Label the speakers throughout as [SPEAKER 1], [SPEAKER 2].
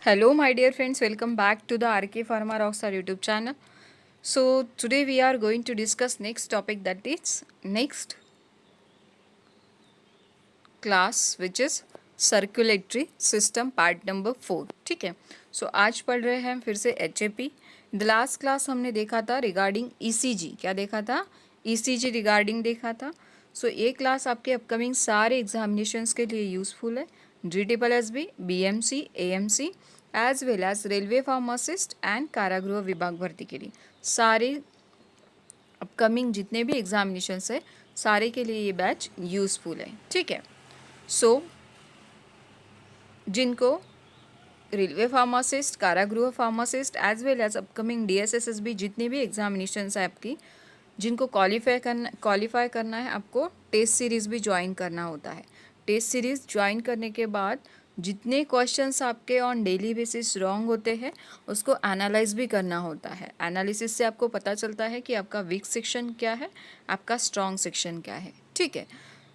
[SPEAKER 1] Hello, my dear friends. Welcome back to the RK Pharma Rockstar YouTube channel. So today we are going to discuss next topic, that is next class, which is circulatory system part number 4. ठीक है. सो आज पढ़ रहे हैं हम फिर से HAP. The last class हमने देखा था रिगार्डिंग ECG. क्या देखा था? ECG रिगार्डिंग देखा था. सो ये क्लास आपके अपकमिंग सारे एग्जामिनेशंस के लिए यूज़फुल है. DSSB, BMC, AMC as well as railway pharmacist and कारागृह विभाग भर्ती के लिए सारे अपकमिंग जितने भी एग्जामिनेशंस है सारे के लिए ये बैच यूज़फुल है. ठीक है. सो जिनको रेलवे फार्मासिस्ट, कारागृह pharmacist as well as upcoming DSSSB जितने भी एग्जामिनेशंस है आपकी, जिनको क्वालिफाई करना है, आपको टेस्ट सीरीज़ भी ज्वाइन करना होता है. टेस्ट सीरीज़ ज्वाइन करने के बाद जितने क्वेश्चंस आपके ऑन डेली बेसिस रॉन्ग होते हैं उसको एनालाइज भी करना होता है. एनालिसिस से आपको पता चलता है कि आपका वीक सेक्शन क्या है, आपका स्ट्रॉन्ग सेक्शन क्या है. ठीक है.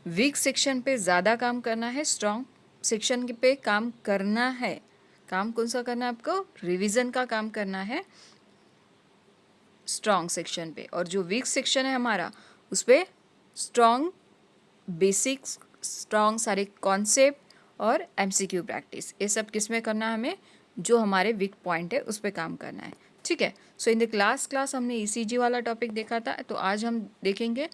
[SPEAKER 1] वीक सेक्शन पे ज़्यादा काम करना है, स्ट्रॉन्ग सेक्शन पे काम करना है. काम कौन सा करना है आपको? रिवीजन का काम करना है स्ट्रॉन्ग सेक्शन पे. और जो वीक सेक्शन है हमारा उस पर स्ट्रॉन्ग बेसिक्स, स्ट्रॉन्ग सारे कॉन्सेप्ट और MCQ प्रैक्टिस, ये सब किस में करना है हमें? जो हमारे वीक पॉइंट है उस पर काम करना है. ठीक है. सो इन द क्लास हमने ECG वाला टॉपिक देखा था. तो आज हम देखेंगे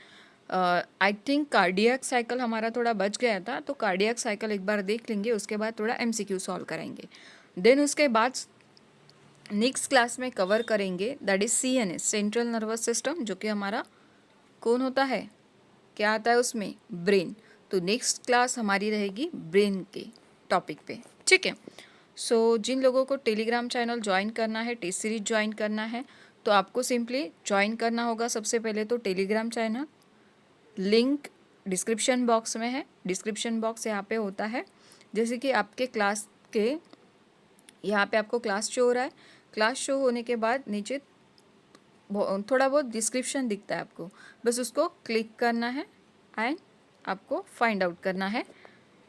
[SPEAKER 1] आई थिंक कार्डियक साइकिल हमारा थोड़ा बच गया था, तो कार्डियक साइकिल एक बार देख लेंगे. उसके बाद थोड़ा MCQ सॉल्व करेंगे. देन उसके बाद नेक्स्ट क्लास में कवर करेंगे that is CNS, central nervous system, जो कि हमारा कौन होता है, क्या आता है उसमें? ब्रेन. तो नेक्स्ट क्लास हमारी रहेगी ब्रेन के टॉपिक पे. ठीक है. सो जिन लोगों को टेलीग्राम चैनल ज्वाइन करना है, टेस्ट सीरीज ज्वाइन करना है, तो आपको सिंपली ज्वाइन करना होगा. सबसे पहले तो Telegram channel link description box में है. डिस्क्रिप्शन बॉक्स यहाँ पे होता है. जैसे कि आपके क्लास के यहाँ पे आपको क्लास शो हो रहा है. क्लास शो होने के बाद नीचे थोड़ा बहुत डिस्क्रिप्शन दिखता है आपको, बस उसको क्लिक करना है एंड आपको फाइंड आउट करना है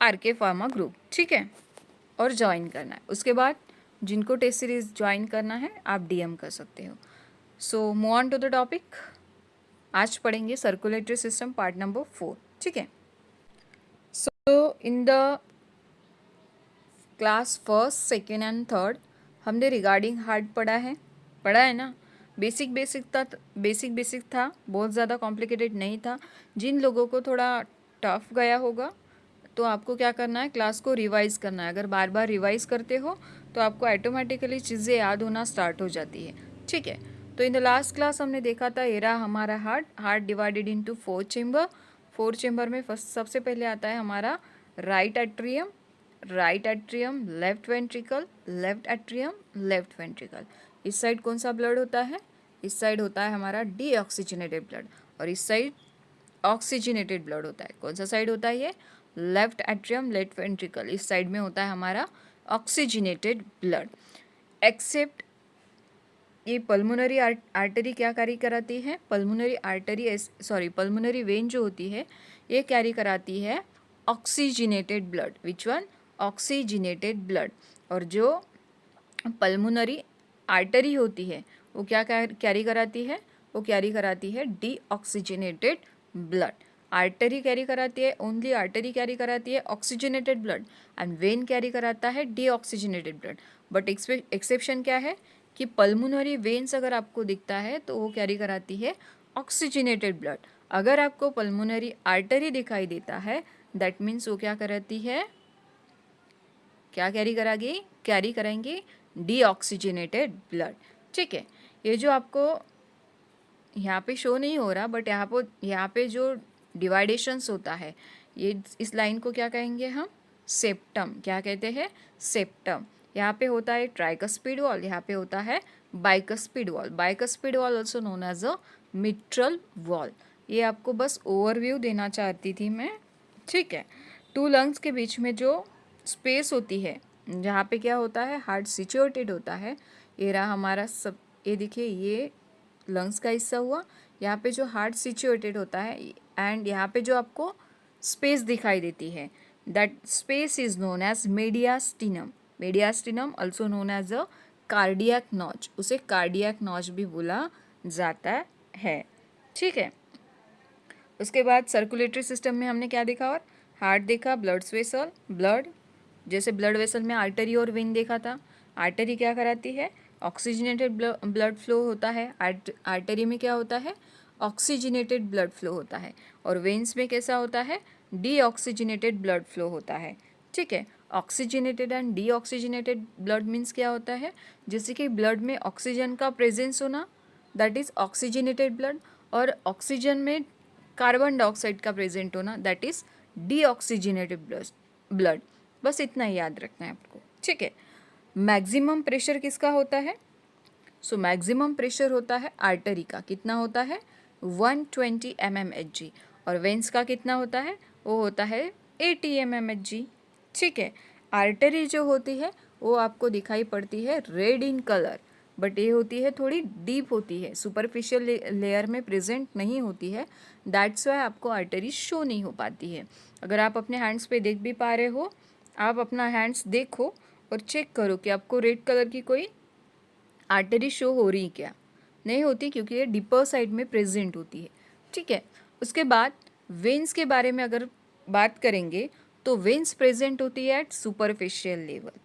[SPEAKER 1] RK फार्मा ग्रुप. ठीक है. और ज्वाइन करना है. उसके बाद जिनको टेस्ट सीरीज ज्वाइन करना है आप DM कर सकते हो. So move on to the topic. आज पढ़ेंगे सर्कुलेटरी सिस्टम पार्ट नंबर 4. ठीक है. So in the class first, second and third हमने रिगार्डिंग हार्ट पढ़ा है ना. बेसिक था, बहुत ज़्यादा कॉम्प्लिकेटेड नहीं था. जिन लोगों को थोड़ा टफ गया होगा तो आपको क्या करना है, क्लास को रिवाइज़ करना है. अगर बार बार रिवाइज़ करते हो तो आपको ऑटोमेटिकली चीज़ें याद होना स्टार्ट हो जाती है. ठीक है. तो इन द लास्ट क्लास हमने देखा था ये रहा हमारा heart divided into 4 chamber. 4 chamber में फर्स्ट सबसे पहले आता है हमारा right atrium, left ventricle, left atrium, left ventricle. इस साइड कौन सा ब्लड होता है? इस साइड होता है हमारा डीऑक्सीजनेटेड ब्लड, और इस साइड ऑक्सीजनेटेड ब्लड होता है. कौन सा साइड होता है ये? Left atrium, left ventricle. इस साइड में होता है हमारा ऑक्सीजनेटेड ब्लड. एक्सेप्ट ये पल्मोनरी आर्टरी क्या कैरी कराती है? पल्मोनरी वेन जो होती है ये कैरी कराती है oxygenated blood. Which one? Oxygenated blood. और जो पल्मोनरी आर्टरी होती है वो क्या कैरी कराती है? वो कैरी कराती है डीऑक्सीजनेटेड ब्लड. आर्टरी कैरी कराती है, ओनली आर्टरी कैरी कराती है oxygenated blood, and when carry कराता है डीऑक्सीजनेटेड ब्लड. बट एक्सेप्शन क्या है कि पल्मोनरी वेन्स अगर आपको दिखता है तो वो कैरी कराती है ऑक्सीजनेटेड ब्लड. अगर आपको पल्मोनरी आर्टरी दिखाई देता है दैट मीन्स वो क्या कराती है, क्या कैरी कराएंगे डीऑक्सीजनेटेड ब्लड. ठीक है. ये जो आपको यहाँ पे शो नहीं हो रहा, बट यहाँ पे जो डिवाइडेशंस होता है, ये इस लाइन को क्या कहेंगे हम? सेप्टम. क्या कहते हैं? सेप्टम. यहाँ पे होता है ट्राइकस्पिड वॉल, यहाँ पे होता है bicuspid valve. Bicuspid valve also known as a mitral valve. ये आपको बस ओवरव्यू देना चाहती थी मैं. ठीक है. 2 लंग्स के बीच में जो स्पेस होती है जहाँ पे क्या होता है, हार्ट सिचुएटेड होता है. ये रहा हमारा सब, ये देखिए ये लंग्स का हिस्सा हुआ. यहाँ पे जो हार्ट सिचुएटेड होता है एंड यहाँ पे जो आपको स्पेस दिखाई देती है that space is known as mediastinum. Mediastinum also known as a cardiac notch, उसे कार्डियक नॉच भी बोला जाता है। ठीक है, उसके बाद सर्कुलेटरी सिस्टम में हमने क्या देखा, और हार्ट देखा, ब्लड वेसल, ब्लड, जैसे ब्लड वेसल में आर्टरी और वेन देखा था। आर्टरी क्या कराती है, ऑक्सीजनेटेड ब्लड फ्लो होता है। आर्टरी में क्या होता है, ऑक्सीजनेटेड ब्लड फ्लो होता है, और वेन्स में कैसा होता है, डीऑक्सीजनेटेड ब्लड फ्लो होता है। ठीक है, oxygenated and deoxygenated blood means क्या होता है, जैसे कि ब्लड में ऑक्सीजन का प्रेजेंस होना, दैट इज ऑक्सीजनेटेड ब्लड, और ऑक्सीजन में कार्बन डाइऑक्साइड का प्रेजेंट होना, दैट इज डीऑक्सीजनेटेड ब्लड। बस इतना ही याद रखना है आपको। ठीक है, मैक्सिमम प्रेशर किसका होता है, सो मैक्सिमम प्रेशर होता है आर्टरी का, कितना होता है 120 mmHg, और वेंस का कितना होता है, वो होता है 80 mmHg। ठीक है, आर्टरी जो होती है वो आपको दिखाई पड़ती है रेड इन कलर, बट ये होती है थोड़ी डीप होती है, सुपरफिशियल लेयर में प्रेजेंट नहीं होती है, दैट्स वाई आपको आर्टरी शो नहीं हो पाती है। अगर आप अपने हैंड्स पे देख भी पा रहे हो, आप अपना हैंड्स देखो और चेक करो कि आपको रेड कलर की कोई आर्टरी शो हो रही क्या, नहीं होती, क्योंकि ये डीपर साइड में प्रेजेंट होती है। ठीक है, उसके बाद वेन्स के बारे में अगर बात करेंगे तो वेन्स प्रेजेंट होती है एट सुपरफिशियल लेवल।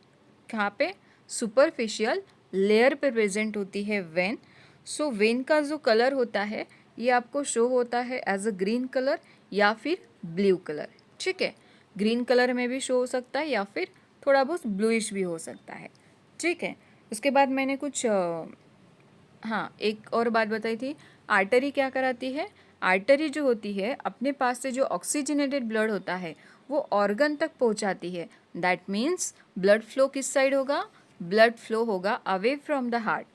[SPEAKER 1] कहाँ पे, सुपरफिशियल लेयर पे प्रेजेंट होती है वेन। सो वेन का जो कलर होता है ये आपको शो होता है एज अ ग्रीन कलर या फिर ब्लू कलर। ठीक है, ग्रीन कलर में भी शो हो सकता है या फिर थोड़ा बहुत ब्लूइश भी हो सकता है। ठीक है, उसके बाद मैंने कुछ हाँ एक और बात बताई थी, आर्टरी क्या कराती है, आर्टरी जो होती है अपने पास से जो ऑक्सीजनेटेड ब्लड होता है वो ऑर्गन तक पहुंचाती है। दैट मीन्स ब्लड फ्लो किस साइड होगा, ब्लड फ्लो होगा अवे फ्रॉम द हार्ट।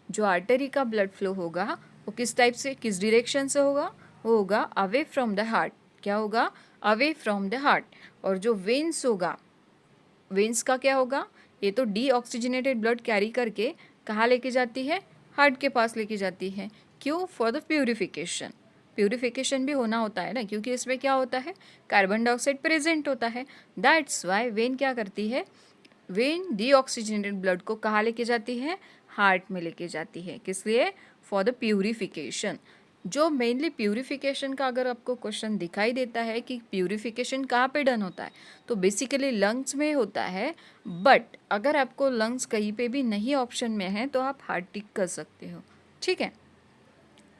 [SPEAKER 1] जो आर्टरी का ब्लड फ्लो होगा वो किस टाइप से, किस डिरेक्शन से होगा, वो होगा अवे फ्रॉम द हार्ट। क्या होगा, अवे फ्रॉम द हार्ट। और जो वेन्स होगा, वेन्स का क्या होगा, ये तो डीऑक्सीजनेटेड ब्लड कैरी करके कहाँ लेके जाती है, हार्ट के पास लेके जाती है। क्यों, फॉर द प्यूरिफिकेशन। प्यूरिफिकेशन भी होना होता है ना, क्योंकि इसमें क्या होता है, कार्बन डाइऑक्साइड प्रेजेंट होता है। दैट्स वाई वेन क्या करती है, वेन डीऑक्सीजनेटेड ब्लड को कहाँ लेके जाती है, हार्ट में लेके जाती है। किस लिए, फॉर द प्यूरिफिकेशन। जो मेनली प्यूरिफिकेशन का अगर आपको क्वेश्चन दिखाई देता है कि प्यूरिफिकेशन कहाँ पे डन होता है, तो बेसिकली लंग्स में होता है। बट अगर आपको लंग्स कहीं पे भी नहीं ऑप्शन में है तो आप हार्ट टिक कर सकते हो। ठीक है,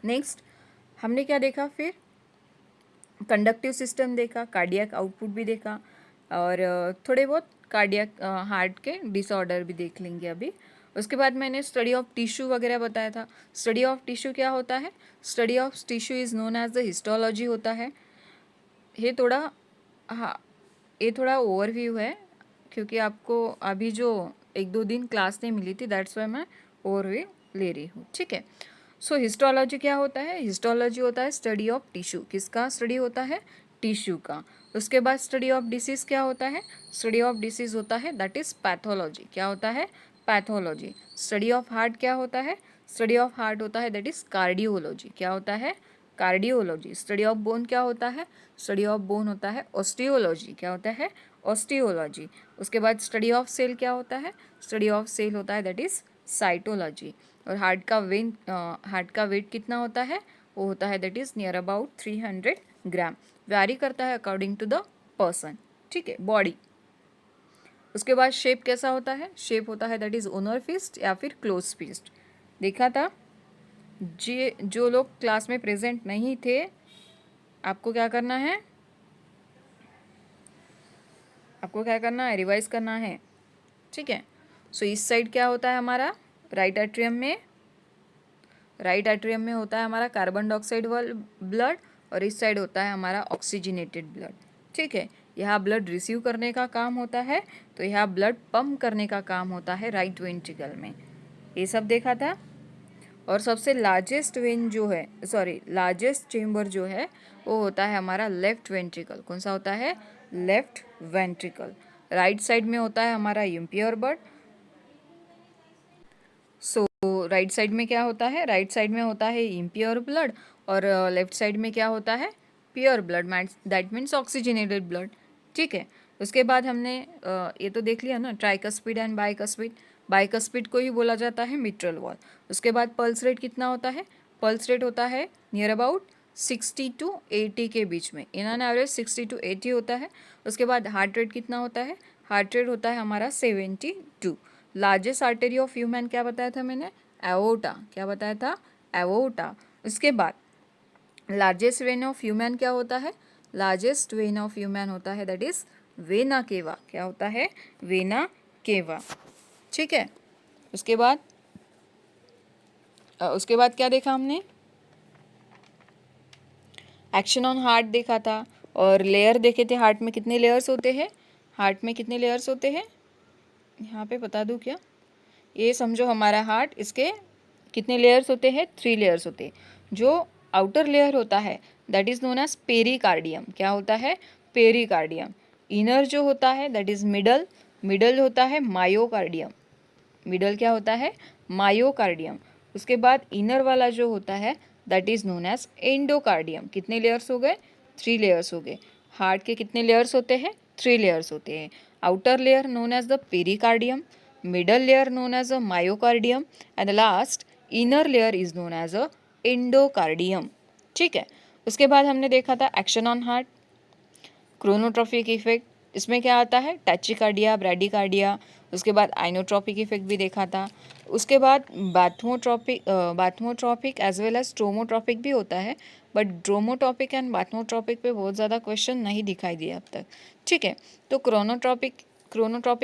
[SPEAKER 1] नेक्स्ट हमने क्या देखा, फिर कंडक्टिव सिस्टम देखा, कार्डियक आउटपुट भी देखा, और थोड़े बहुत कार्डियक हार्ट के डिसऑर्डर भी देख लेंगे अभी। उसके बाद मैंने स्टडी ऑफ टिश्यू वगैरह बताया था। स्टडी ऑफ टिश्यू क्या होता है, study of tissue is known as the histology होता है। ये थोड़ा, हाँ ये थोड़ा ओवरव्यू है, क्योंकि आपको अभी जो एक दो दिन क्लास नहीं मिली थी, दैट्स वाई मैं ओवरव्यू ले रही हूँ। ठीक है, सो हिस्टोलॉजी क्या होता है, हिस्टोलॉजी होता है स्टडी ऑफ टिश्यू। किसका स्टडी होता है, टिश्यू का। उसके बाद स्टडी ऑफ डिसीज़ क्या होता है, स्टडी ऑफ डिसीज़ होता है दैट इज़ पैथोलॉजी। क्या होता है, पैथोलॉजी। स्टडी ऑफ हार्ट क्या होता है, स्टडी ऑफ हार्ट होता है दैट इज़ कार्डियोलॉजी। क्या होता है, कार्डियोलॉजी। स्टडी ऑफ बोन क्या होता है, स्टडी ऑफ बोन होता है ऑस्टियोलॉजी। क्या होता है, ऑस्टियोलॉजी। उसके बाद स्टडी ऑफ सेल क्या होता है, स्टडी ऑफ सेल होता है दैट इज़ साइटोलॉजी। और हार्ट का वेट कितना होता है, वो होता है that is near about 300 gram. Vary करता है अकॉर्डिंग टू द पर्सन। ठीक है, बॉडी। उसके बाद शेप कैसा होता है, शेप होता है दैट इज़ ओनर फिस्ट या फिर क्लोज फिस्ट। देखा था, जो लोग क्लास में प्रेजेंट नहीं थे, आपको क्या करना है, आपको क्या करना है, रिवाइज करना है। ठीक है, सो इस साइड क्या होता है हमारा, राइट एट्रियम में होता है हमारा कार्बन डाइऑक्साइड वाला ब्लड, और इस साइड होता है हमारा ऑक्सीजनेटेड ब्लड। ठीक है, यहाँ ब्लड रिसीव करने का काम होता है, तो यहाँ ब्लड पंप करने का काम होता है राइट वेंट्रिकल में। ये सब देखा था। और सबसे लार्जेस्ट वेन जो है, लार्जेस्ट चेम्बर जो है वो होता है हमारा लेफ्ट वेंट्रिकल। कौन सा होता है, लेफ्ट वेंट्रिकल। राइट साइड में होता है हमारा इम्प्योर ब्लड। सो राइट साइड में क्या होता है, राइट साइड में होता है इम्प्योर ब्लड, और लेफ्ट साइड में क्या होता है, pure blood, that means oxygenated blood. ठीक है, उसके बाद हमने ये तो देख लिया ना, ट्राइकस्पिड एंड बाइकस्पिड। बाइकस्पिड को ही बोला जाता है मिट्रल वॉल। उसके बाद पल्स रेट कितना होता है? पल्स रेट होता है नियर अबाउट 60 to 80 के बीच में, इन एन एवरेज 60 to 80 होता है। उसके बाद हार्ट रेट कितना होता है? हार्ट रेट होता है हमारा 72। लार्जेस्ट आर्टरी ऑफ ह्यूमन क्या बताया था मैंने? एओर्टा। क्या बताया था? एओर्टा। उसके बाद लार्जेस्ट वेन ऑफ ह्यूमन क्या होता है? लार्जेस्ट वेन ऑफ ह्यूमन होता है दैट इज वेना केवा। क्या होता है? Vena cava. ठीक है। उसके बाद क्या देखा हमने? एक्शन ऑन हार्ट देखा था, और लेयर देखे थे। हार्ट में कितने लेयर्स होते हैं? हार्ट में कितने लेयर्स होते हैं? यहाँ पे बता दूँ क्या? ये समझो हमारा हार्ट, इसके कितने लेयर्स होते हैं? 3 लेयर्स होते हैं। जो आउटर लेयर होता है that is known as pericardium. क्या होता है? पेरिकार्डियम। इनर जो होता है दैट इज मिडल। मिडल होता है मायोकार्डियम। मिडल क्या होता है? मायोकार्डियम। उसके बाद इनर वाला जो होता है that is known as endocardium. कितने लेयर्स हो गए? 3 लेयर्स हो गए। हार्ट के कितने लेयर्स होते हैं? 3 लेयर्स होते हैं। Outer layer known as the pericardium, middle layer known as a myocardium and the last inner layer is known as a endocardium। ठीक है। उसके बाद हमने देखा था action on heart, chronotropic effect. इसमें क्या आता है? टैचिकार्डिया, ब्रैडिकार्डिया। उसके बाद आइनोट्रॉपिक इफेक्ट भी देखा था। उसके बाद बाथमोट्रॉपिक एज वेल एज स्ट्रोमोट्रॉपिक भी होता है, बट ड्रोमोटॉपिक एंड बाथमोट्रॉपिक पे बहुत ज़्यादा क्वेश्चन नहीं दिखाई दिए अब तक। ठीक है। तो क्रोनोट्रॉपिक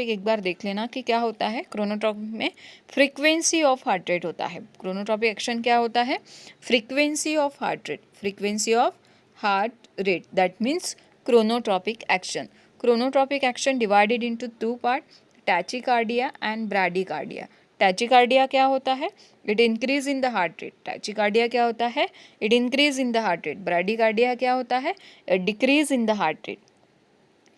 [SPEAKER 1] एक बार देख लेना कि क्या होता है। क्रोनोट्रॉपिक में फ्रीक्वेंसी ऑफ हार्ट रेट होता है। क्रोनोट्रॉपिक एक्शन क्या होता है? Frequency of heart rate. Frequency of heart rate, that means chronotropic action. Chronotropic action divided into 2 parts, tachycardia and bradycardia. Tachycardia क्या होता है? It increase in the heart rate. Tachycardia क्या होता है? It increase in the heart rate. Bradycardia क्या होता है? It decrease in the heart rate.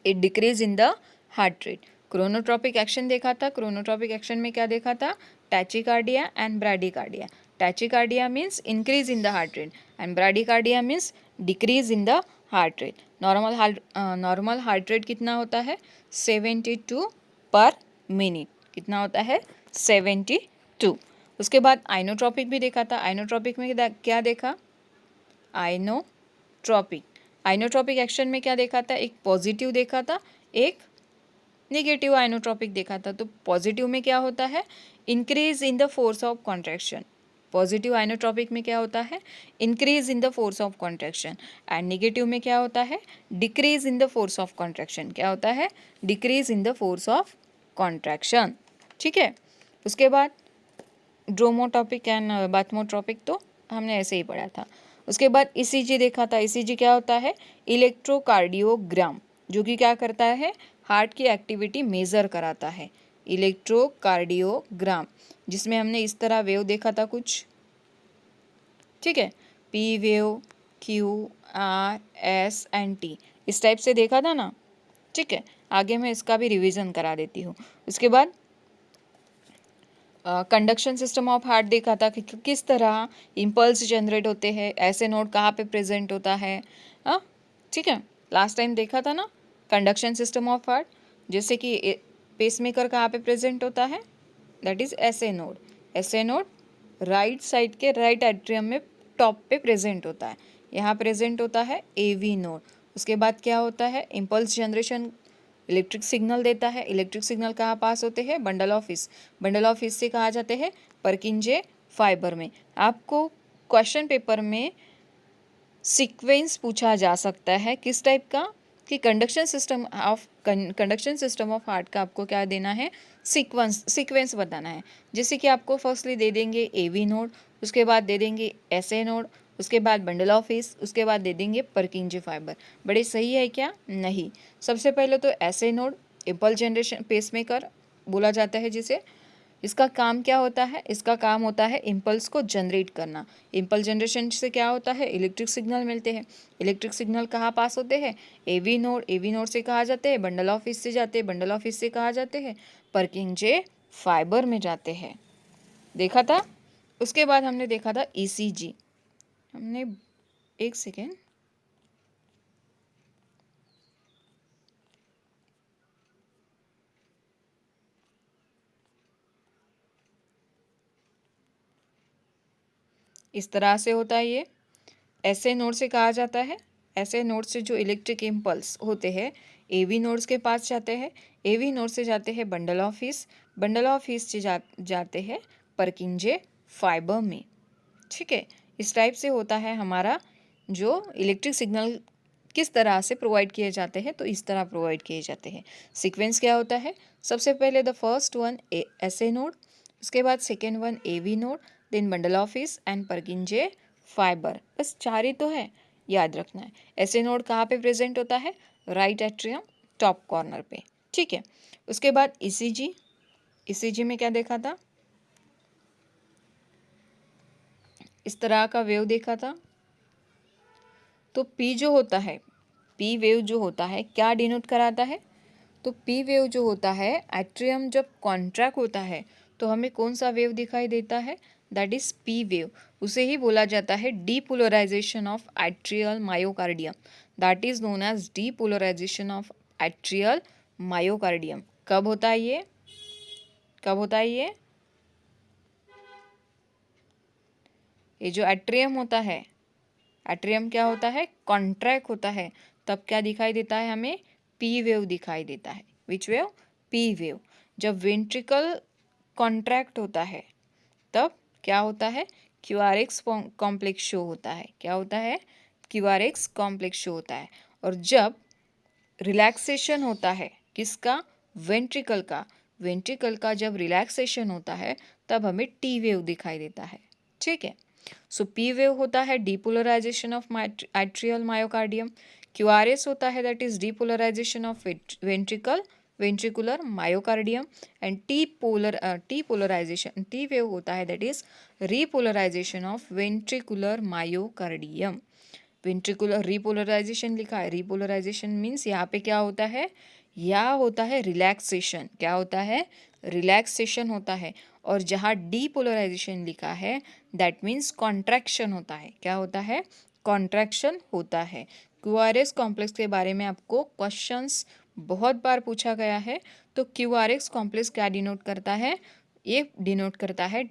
[SPEAKER 1] It decrease in the heart rate. Chronotropic action देखा था। क्रोनोट्रॉपिक एक्शन में क्या देखा था? Tachycardia and bradycardia. Tachycardia means increase in the heart rate and bradycardia means decrease in the heart rate. Normal heart rate कितना होता है? 72 पर मिनट। कितना होता है? 72। उसके बाद आइनोट्रॉपिक भी देखा था। आइनोट्रॉपिक में क्या देखा? आइनोट्रॉपिक एक्शन में क्या देखा था? एक पॉजिटिव देखा था, एक नेगेटिव आइनोट्रॉपिक देखा था। तो पॉजिटिव में क्या होता है? Increase in the force of contraction. Positive inotropic में क्या होता है? Increase in the force of contraction. And negative में क्या होता है? Decrease in the force of contraction. क्या होता है? Decrease in the force of contraction. ठीक है। उसके बाद ड्रोमोटॉपिक एंड बाथमोट्रॉपिक तो हमने ऐसे ही पढ़ा था। उसके बाद ईसीजी देखा था। ईसीजी क्या होता है? इलेक्ट्रोकार्डियोग्राम, जो कि क्या करता है? हार्ट की एक्टिविटी मेज़र कराता है। इलेक्ट्रोकार्डियोग्राम, जिसमें हमने इस तरह वेव देखा था कुछ। ठीक है। P wave, Q, R, S and T, इस टाइप से देखा था ना। ठीक है। आगे मैं इसका भी रिवीजन करा देती हूँ। उसके बाद कंडक्शन सिस्टम ऑफ हार्ट देखा था कि किस तरह इम्पल्स जनरेट होते हैं, ऐसे नोड कहाँ पे प्रेजेंट होता है। ठीक है। लास्ट टाइम देखा था ना कंडक्शन सिस्टम ऑफ हार्ट। जैसे कि पेसमेकर कहाँ पे प्रेजेंट होता है? दैट इज ऐसे नोड। ऐसे नोड राइट साइड के राइट एट्रियम में टॉप पे प्रेजेंट होता है। यहाँ प्रेजेंट होता है एवी नोड। उसके बाद क्या होता है? इम्पल्स जनरेशन इलेक्ट्रिक सिग्नल देता है। इलेक्ट्रिक सिग्नल कहाँ पास होते हैं? Bundle of his. Bundle of his से कहाँ जाते हैं? पर्किंजे फाइबर में। आपको क्वेश्चन पेपर में सीक्वेंस पूछा जा सकता है किस टाइप का? कि कंडक्शन सिस्टम ऑफ हार्ट का आपको क्या देना है? सीक्वेंस बताना है। जैसे कि आपको फर्स्टली दे देंगे एवी नोड, उसके बाद दे देंगे एसए नोड, उसके बाद बंडल ऑफ हिस, उसके बाद दे देंगे पर्किंजे फाइबर। बड़े सही है क्या? नहीं। सबसे पहले तो SA node impulse generation pacemaker बोला जाता है जिसे। इसका काम क्या होता है? इसका काम होता है इम्पल्स को जनरेट करना। इम्पल्स जनरेशन से क्या होता है? इलेक्ट्रिक सिग्नल मिलते हैं। इलेक्ट्रिक सिग्नल कहाँ पास होते हैं? AV node. एवी नोड से कहाँ जाते हैं? बंडल ऑफ हिस से जाते हैं। बंडल ऑफ हिस से कहाँ जाते हैं? पर्किंजे फाइबर में जाते हैं। देखा था। उसके बाद हमने देखा था ईसीजी। हमने एक सेकेंड, इस तरह से होता है ये। ऐसे नोड से कहा जाता है, ऐसे नोड से जो इलेक्ट्रिक इम्पल्स होते हैं एवी नोड्स के पास जाते हैं, एवी नोड से जाते हैं bundle of his, bundle of his से जाते हैं परकिंजे फाइबर में। ठीक है, इस टाइप से होता है हमारा जो इलेक्ट्रिक सिग्नल किस तरह से प्रोवाइड किए जाते हैं, तो इस तरह प्रोवाइड किए जाते हैं। सीक्वेंस क्या होता है, सबसे पहले the first one SA node, उसके बाद second one AV node, then bundle of His and Purkinje fibre. बस चार ही तो है, याद रखना है। ऐसे नोड कहाँ पे प्रेजेंट होता है, राइट एट्रियम टॉप कॉर्नर पे। ठीक है, उसके बाद ईसीजी, ईसीजी में क्या देखा था, इस तरह का वेव देखा था। तो पी जो होता है, पी वेव जो होता है क्या डिनोट कराता है, तो पी वेव जो होता है, एट्रियम जब कॉन्ट्रैक्ट होता है तो हमें कौन सा वेव दिखाई देता है, दैट इज पी वेव। उसे ही बोला जाता है depolarization of atrial myocardium, that is known as depolarization of atrial myocardium. कब होता है ये, कब होता है ये जो एट्रियम होता है, एट्रियम क्या होता है, कॉन्ट्रैक्ट होता है, तब क्या दिखाई देता है हमें, पी वेव दिखाई देता है। विच वेव, पी वेव। जब वेंट्रिकल कॉन्ट्रैक्ट होता है तब क्या होता है, Q R x complex show होता है। क्या होता है, Q R x complex show होता है। और जब रिलैक्सेशन होता है किसका, वेंट्रिकल का, वेंट्रिकल का जब रिलैक्सेशन होता है तब हमें टी वेव दिखाई देता है। ठीक है, सो पी वेव होता है depolarization of atrial myocardium, Q R S होता है that is depolarization of ventricle ventricular myocardium, and T polarization, T wave होता है that is repolarization of ventricular myocardium. Ventricular repolarization लिखा है, रीपोलराइजेशन मीन्स यहाँ पे क्या होता है, यहाँ होता है रिलैक्सेशन, क्या होता है, रिलैक्सेशन होता है। और जहाँ डीपोलराइजेशन लिखा है दैट मीन्स कॉन्ट्रैक्शन होता है। क्या होता है, कॉन्ट्रैक्शन होता है। क्यूआरएस कॉम्प्लेक्स के बारे में आपको क्वेश्चंस बहुत बार पूछा गया है। तो क्यूआरएस कॉम्प्लेक्स क्या डिनोट करता है, ये डिनोट करता है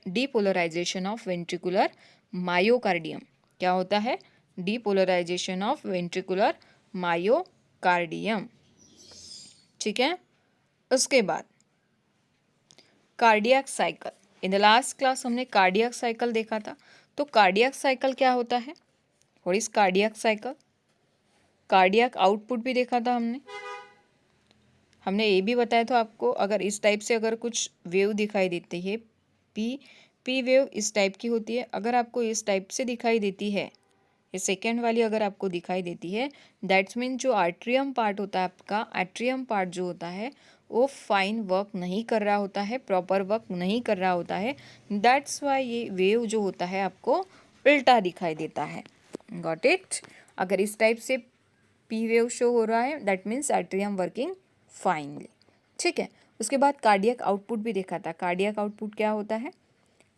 [SPEAKER 1] डीपोलराइजेशन ऑफ वेंट्रिकुलर मायोकार्डियम। क्या होता है, डीपोलराइजेशन ऑफ वेंट्रिकुलर मायोकार्डियम। ठीक है, उसके बाद cardiac cycle. In the last class हमने कार्डियक साइकिल देखा था। तो कार्डियक साइकिल क्या होता है, what is cardiac cycle, cardiac output भी देखा था हमने। हमने ये भी बताया था आपको, अगर इस टाइप से अगर कुछ वेव दिखाई देती है, पी पी वेव इस टाइप की होती है, अगर आपको इस टाइप से दिखाई देती है, ये सेकेंड वाली अगर आपको दिखाई देती है, दैट्स मीन जो आर्ट्रियम पार्ट होता है आपका, एट्रियम पार्ट जो होता है वो फाइन वर्क नहीं कर रहा होता है, प्रॉपर वर्क नहीं कर रहा होता है। दैट्स वाई ये वेव जो होता है आपको उल्टा दिखाई देता है। Got it. अगर इस टाइप से पी वेव शो हो रहा है that means atrium working finally. ठीक है, उसके बाद कार्डियक आउटपुट भी देखा था। कार्डियक आउटपुट क्या होता है,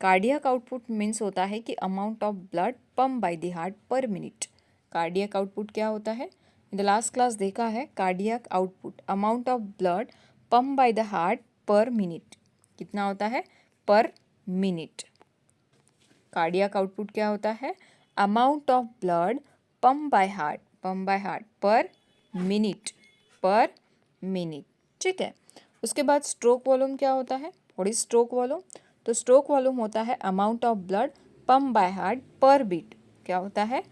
[SPEAKER 1] कार्डियक आउटपुट मीन्स होता है कि amount of blood pump by the heart per minute. Cardiac output क्या होता है, इन द लास्ट क्लास देखा है, cardiac output amount of blood pump by the heart per minute, कितना होता है, पर मिनट। कार्डियक आउटपुट क्या होता है, amount of blood pump bye heart per minute, पर मिनट। ठीक है, उसके बाद स्ट्रोक वॉल्यूम क्या होता है, व्हाट इज स्ट्रोक वॉल्यूम, तो स्ट्रोक वॉल्यूम होता है amount of blood pump bye heart per beat. क्या होता है,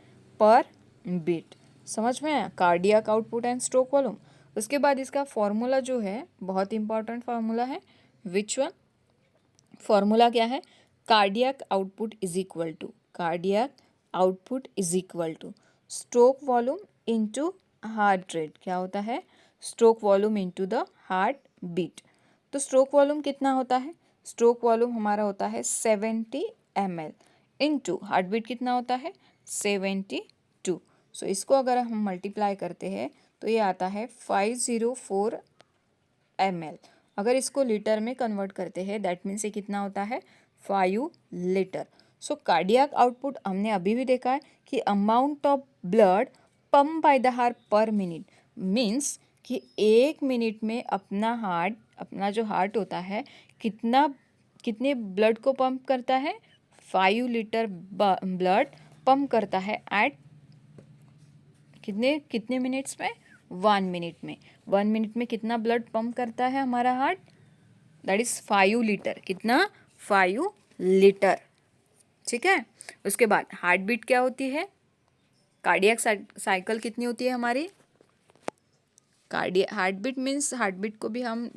[SPEAKER 1] पर बीट। समझ में आया, cardiac output and stroke volume. उसके बाद इसका फॉर्मूला जो है बहुत इंपॉर्टेंट फॉर्मूला है। विच वन, फॉर्मूला क्या है, cardiac output is equal to, cardiac output is equal to stroke volume into heart rate. क्या होता है, stroke volume into the heart beat. तो स्ट्रोक वॉल्यूम कितना होता है, स्ट्रोक वॉल्यूम हमारा होता है 70 ml इनटू हार्ट बीट कितना होता है 72। सो इसको अगर हम मल्टीप्लाई करते हैं तो ये आता है 504 ml। अगर इसको लीटर में कन्वर्ट करते हैं दैट मीन्स ये कितना होता है 5 लीटर। सो कार्डियक आउटपुट हमने अभी भी देखा है कि amount of blood pump by the heart per minute means कि 1 मिनट में अपना जो हार्ट होता है कितने ब्लड को पंप करता है, 5 लीटर ब्लड पंप करता है एट कितने मिनट्स में? 1 मिनट में। 1 मिनट में कितना ब्लड पंप करता है हमारा हार्ट? That is 5 litre. कितना? 5 लीटर। ठीक है। उसके बाद हार्ट बीट क्या होती है? कार्डियक साइकिल कितनी होती है हमारी? Heart beat means heart beat को भी हम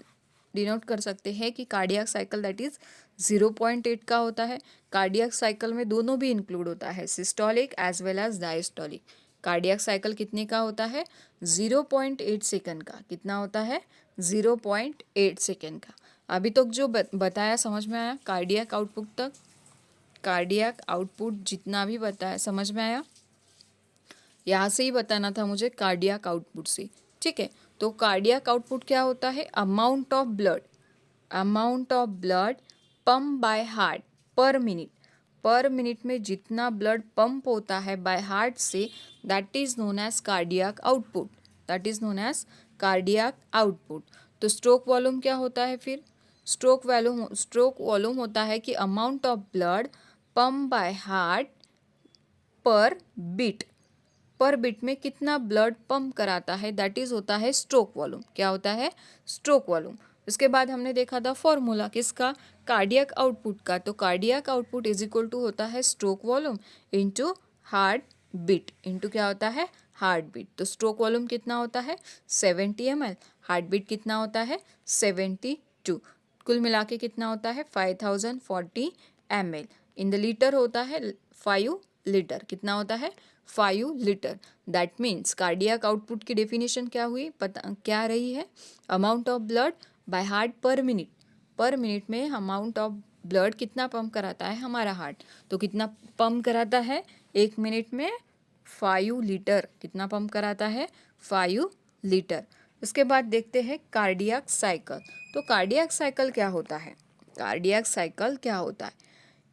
[SPEAKER 1] डिनोट कर सकते हैं कि कार्डियक साइकिल दैट इज 0.8 का होता है। कार्डियक साइकिल में दोनों भी इंक्लूड होता है, systolic as well as diastolic. Cardiac cycle कितने का होता है? 0.8 सेकंड का। कितना होता है? 0.8 सेकंड का। अभी तक जो बताया समझ में आया? कार्डियक आउटपुट तक, कार्डियक आउटपुट जितना भी बताया समझ में आया? यहाँ से ही बताना था मुझे, कार्डियक आउटपुट से। ठीक है। तो कार्डियक आउटपुट क्या होता है? Amount of blood pump by heart per minute में जितना ब्लड पंप होता है बाय हार्ट से, that is known as cardiac output. तो स्ट्रोक वॉल्यूम क्या होता है फिर? स्ट्रोक वॉल्यूम होता है कि amount of blood pump by heart per beat में कितना ब्लड पंप कराता है, दैट इज होता है स्ट्रोक वॉल्यूम। क्या होता है? Stroke volume. उसके बाद हमने देखा था फॉर्मूला किसका? कार्डियक आउटपुट का। तो cardiac output is equal to होता है stroke volume into heart beat, into क्या होता है? Heart beat. तो स्ट्रोक वॉल्यूम कितना होता है? 70 ml। हार्ट बीट कितना होता है? 72। कुल मिला के कितना होता है? 5040 ml। इन द लीटर होता है 5 लीटर। कितना होता है? 5 litre. That means cardiac output की डेफिनेशन क्या हुई? क्या रही है? Amount of blood bye heart per minute में अमाउंट ऑफ ब्लड कितना पंप कराता है हमारा हार्ट? तो कितना पंप कराता है? 1 मिनट में 5 लीटर। कितना पंप कराता है? 5 लीटर। उसके बाद देखते हैं कार्डियक साइकिल। तो कार्डियक साइकिल क्या होता है?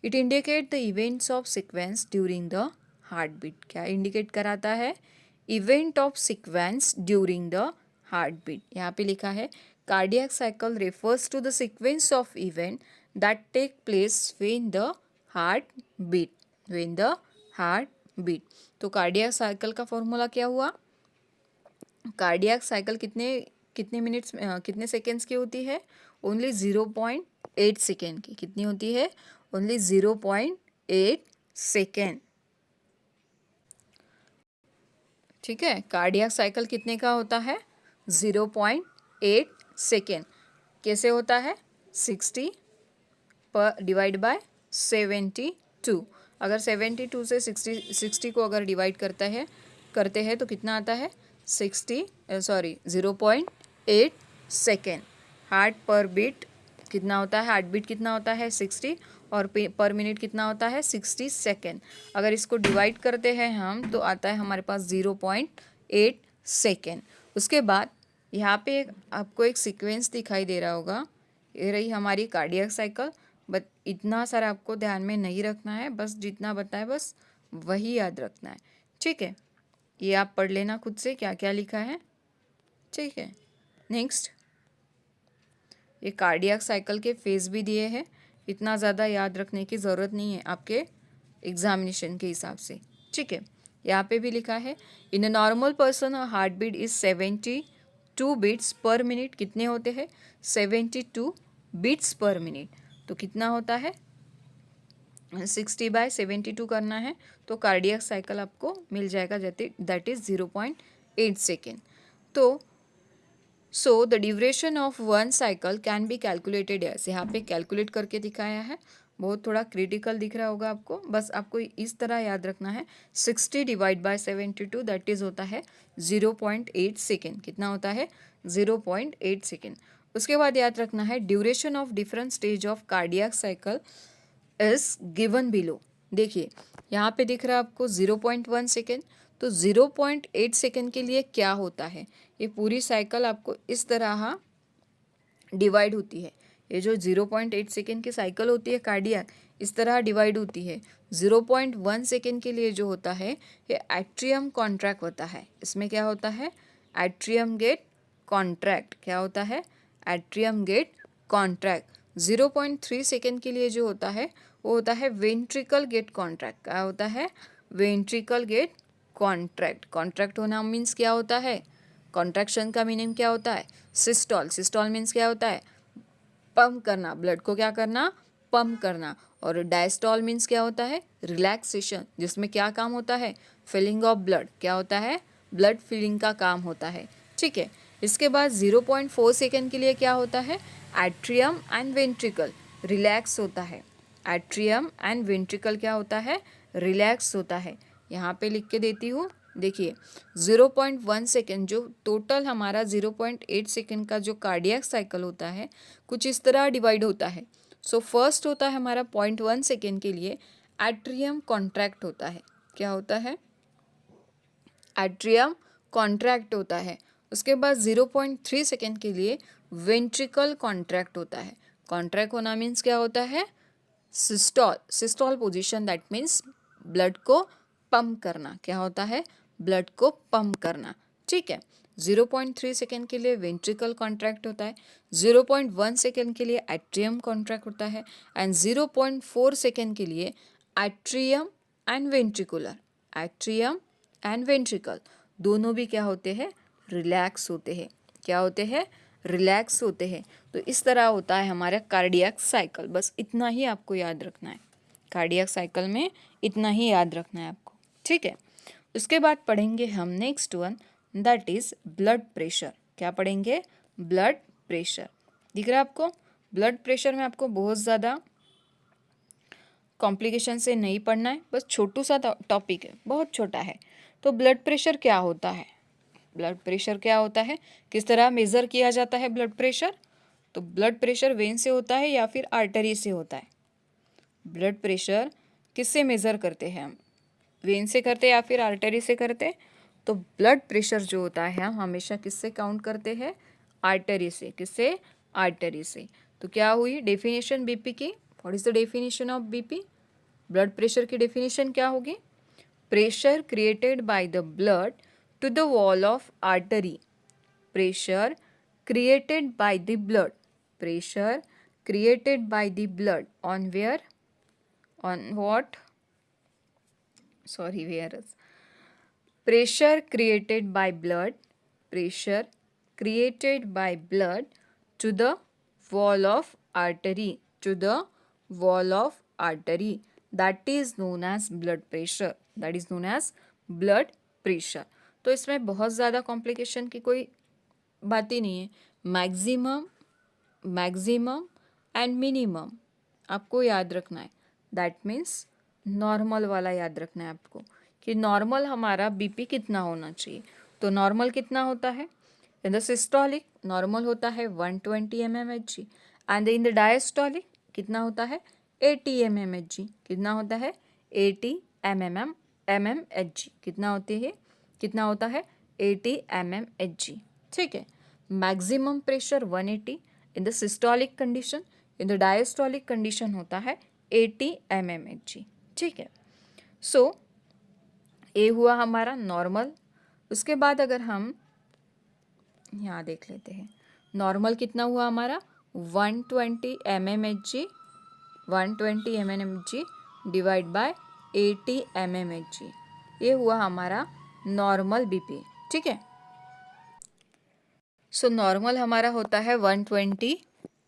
[SPEAKER 1] It indicate the events of sequence during the heart beat. क्या इंडिकेट कराता है? Event of sequence during the heart beat. यहाँ पे लिखा है cardiac cycle refers to the sequence of event that take place when the heart beat. तो cardiac cycle का formula क्या हुआ? कार्डियक साइकिल कितने मिनट्स कितने सेकेंड्स की होती है? ओनली 0.8 सेकेंड की। कितनी होती है? Only 0.8 second. ठीक है। कार्डियक साइकिल कितने का होता है? 0.8 सेकेंड। कैसे होता है? 60 पर डिवाइड बाय 72। अगर 72 से 60 को अगर डिवाइड करते हैं तो कितना आता है? 0.8 सेकेंड। हार्ट पर बीट कितना होता है? हार्ट बीट कितना होता है? 60 और पर मिनट कितना होता है? 60 सेकेंड। अगर इसको डिवाइड करते हैं हम तो आता है हमारे पास 0.8 सेकेंड। उसके बाद यहाँ पे आपको एक सीक्वेंस दिखाई दे रहा होगा, ये रही हमारी कार्डियक साइकिल। बट इतना सारा आपको ध्यान में नहीं रखना है, बस जितना बताया बस वही याद रखना है। ठीक है। ये आप पढ़ लेना खुद से क्या क्या लिखा है। ठीक है। नेक्स्ट, ये कार्डियक साइकिल के फेज भी दिए हैं। इतना ज़्यादा याद रखने की ज़रूरत नहीं है आपके एग्जामिनेशन के हिसाब से। ठीक है। यहाँ पे भी लिखा है in a normal person heart beat is 72 beats per minute. कितने होते हैं? 72 बीट्स पर मिनट। तो कितना होता है? 60/72 करना है तो कार्डियक साइकिल आपको मिल जाएगा, दैट इज 0.8 सेकेंड। तो so the duration of one cycle can be calculated as. यहाँ पे कैलकुलेट करके दिखाया है, बहुत थोड़ा क्रिटिकल दिख रहा होगा आपको, बस आपको इस तरह याद रखना है 60/72 दैट इज होता है 0.8 सेकेंड। कितना होता है? 0.8 सेकेंड। उसके बाद याद रखना है duration of different stage of cardiac cycle is given below. देखिए यहाँ पे दिख रहा है आपको 0.1 सेकेंड। तो 0.8 सेकेंड के लिए क्या होता है? ये पूरी साइकिल आपको इस तरह डिवाइड होती है। ये जो 0.8 सेकेंड की साइकिल होती है कार्डियक, इस तरह डिवाइड होती है। 0.1 सेकेंड के लिए जो होता है ये एट्रियम कॉन्ट्रैक्ट होता है। इसमें क्या होता है? Atrium get contract. क्या होता है? Atrium get contract. 0.3 सेकेंड के लिए जो होता है वो होता है वेंट्रिकल गेट कॉन्ट्रैक्ट। क्या होता है? Ventricle get contract. कॉन्ट्रैक्ट होना मीन्स क्या होता है? कॉन्ट्रैक्शन का मीनिंग क्या होता है? सिस्टॉल। सिस्टॉल मीन्स क्या होता है? पंप करना, ब्लड को क्या करना? पंप करना। और डायस्टॉल मीन्स क्या होता है? रिलैक्सेशन, जिसमें क्या काम होता है? Filling of blood. क्या होता है? ब्लड फिलिंग का काम होता है। ठीक है। इसके बाद 0.4 सेकेंड के लिए क्या होता है? एट्रियम एंड वेंट्रिकल रिलैक्स होता है। एट्रियम एंड वेंट्रिकल क्या होता है? रिलैक्स होता है। यहाँ पे लिख के देती हूँ, देखिए 0.1 सेकेंड, जो टोटल हमारा 0.8 सेकेंड का जो कार्डियक साइकिल होता है कुछ इस तरह डिवाइड होता है। सो फर्स्ट होता है हमारा 0.1 सेकेंड के लिए एट्रियम कॉन्ट्रैक्ट होता है। क्या होता है? एट्रियम कॉन्ट्रैक्ट होता है। उसके बाद 0.3 सेकेंड के लिए वेंट्रिकल कॉन्ट्रैक्ट होता है। कॉन्ट्रैक्ट होना मीन्स क्या होता है? सिस्टॉल। सिस्टॉल पोजीशन, दैट मीन्स ब्लड को पंप करना। क्या होता है? ब्लड को पंप करना। ठीक है। 0.3 सेकेंड के लिए वेंट्रिकल कॉन्ट्रैक्ट होता है, 0.1 सेकेंड के लिए एट्रियम कॉन्ट्रैक्ट होता है एंड 0.4 सेकेंड के लिए atrium and ventricular. Atrium and ventricle दोनों भी क्या होते हैं? रिलैक्स होते हैं। क्या होते हैं? रिलैक्स होते हैं। तो इस तरह होता है हमारा कार्डियक साइकिल। बस इतना ही आपको याद रखना है। कार्डियक साइकिल में इतना ही याद रखना है आपको। ठीक है। उसके बाद पढ़ेंगे हम next one, that is blood pressure. क्या पढ़ेंगे? Blood pressure. दिख रहा है आपको? ब्लड प्रेशर में आपको बहुत ज़्यादा कॉम्प्लिकेशन से नहीं पढ़ना है, बस छोटू सा टॉपिक है, बहुत छोटा है। तो ब्लड प्रेशर क्या होता है? ब्लड प्रेशर क्या होता है? किस तरह मेज़र किया जाता है ब्लड प्रेशर? तो ब्लड प्रेशर वेन से होता है या फिर आर्टरी से होता है? ब्लड प्रेशर किससे मेज़र करते हैं हम? वेन से करते या फिर आर्टरी से करते? तो ब्लड प्रेशर जो होता है हम हमेशा किससे काउंट करते हैं? आर्टरी से। किससे? आर्टरी से। तो क्या हुई डेफिनेशन बीपी की? What is the definition of BP? Blood pressure की डेफिनेशन क्या होगी? Pressure created by the blood to the wall of artery. Pressure created by the blood. Pressure created by the blood on where? On what? Sorry, where is? Pressure created by blood. Pressure created by blood to the wall of artery. To the wall of artery. That is known as blood pressure. That is known as blood pressure. तो इसमें बहुत ज़्यादा complication की कोई बात ही नहीं है। Maximum and minimum आपको याद रखना है। दैट मीन्स नॉर्मल वाला याद रखना है आपको कि नॉर्मल हमारा बीपी कितना होना चाहिए। तो नॉर्मल कितना होता है? इन द सिस्टोलिक नॉर्मल होता है 120 mmHg and in the diastolic कितना होता है? 80 mmHg। कितना होता है? 80 mmHg। कितना होता है? 80 mmHg। ठीक है। Maximum pressure 180 in the systolic condition, in the diastolic condition होता है 80 mmHg। ठीक है। सो ये हुआ हमारा नॉर्मल। उसके बाद अगर हम यहाँ देख लेते हैं नॉर्मल कितना हुआ हमारा 120 mmHg, 120 mmHg divide by 80 mmHg, ये हुआ हमारा नॉर्मल बीपी। ठीक है। सो नॉर्मल हमारा होता है 120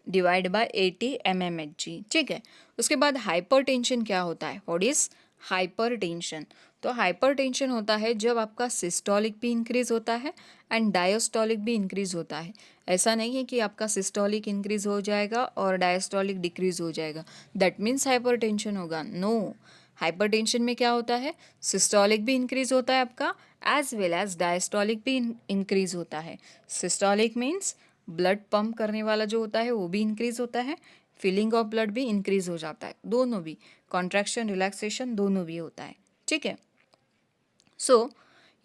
[SPEAKER 1] डिवाइड बाय 80 mmHg। ठीक है। उसके बाद हाइपरटेंशन क्या होता है? What is hypertension? तो हाइपरटेंशन होता है जब आपका सिस्टोलिक भी इंक्रीज होता है एंड डायस्टोलिक भी इंक्रीज होता है। ऐसा नहीं है कि आपका सिस्टोलिक इंक्रीज हो जाएगा और डायस्टोलिक डिक्रीज हो जाएगा, दैट मीन्स हाइपरटेंशन होगा। नो, हाइपरटेंशन में क्या होता है? सिस्टोलिक भी इंक्रीज होता है आपका एज वेल एज डायस्टोलिक भी इंक्रीज होता है। सिस्टोलिक मीन्स ब्लड पंप करने वाला जो होता है वो भी इंक्रीज होता है, फिलिंग ऑफ ब्लड भी इंक्रीज हो जाता है, दोनों भी, कॉन्ट्रैक्शन रिलैक्सेशन दोनों भी होता है। ठीक है। सो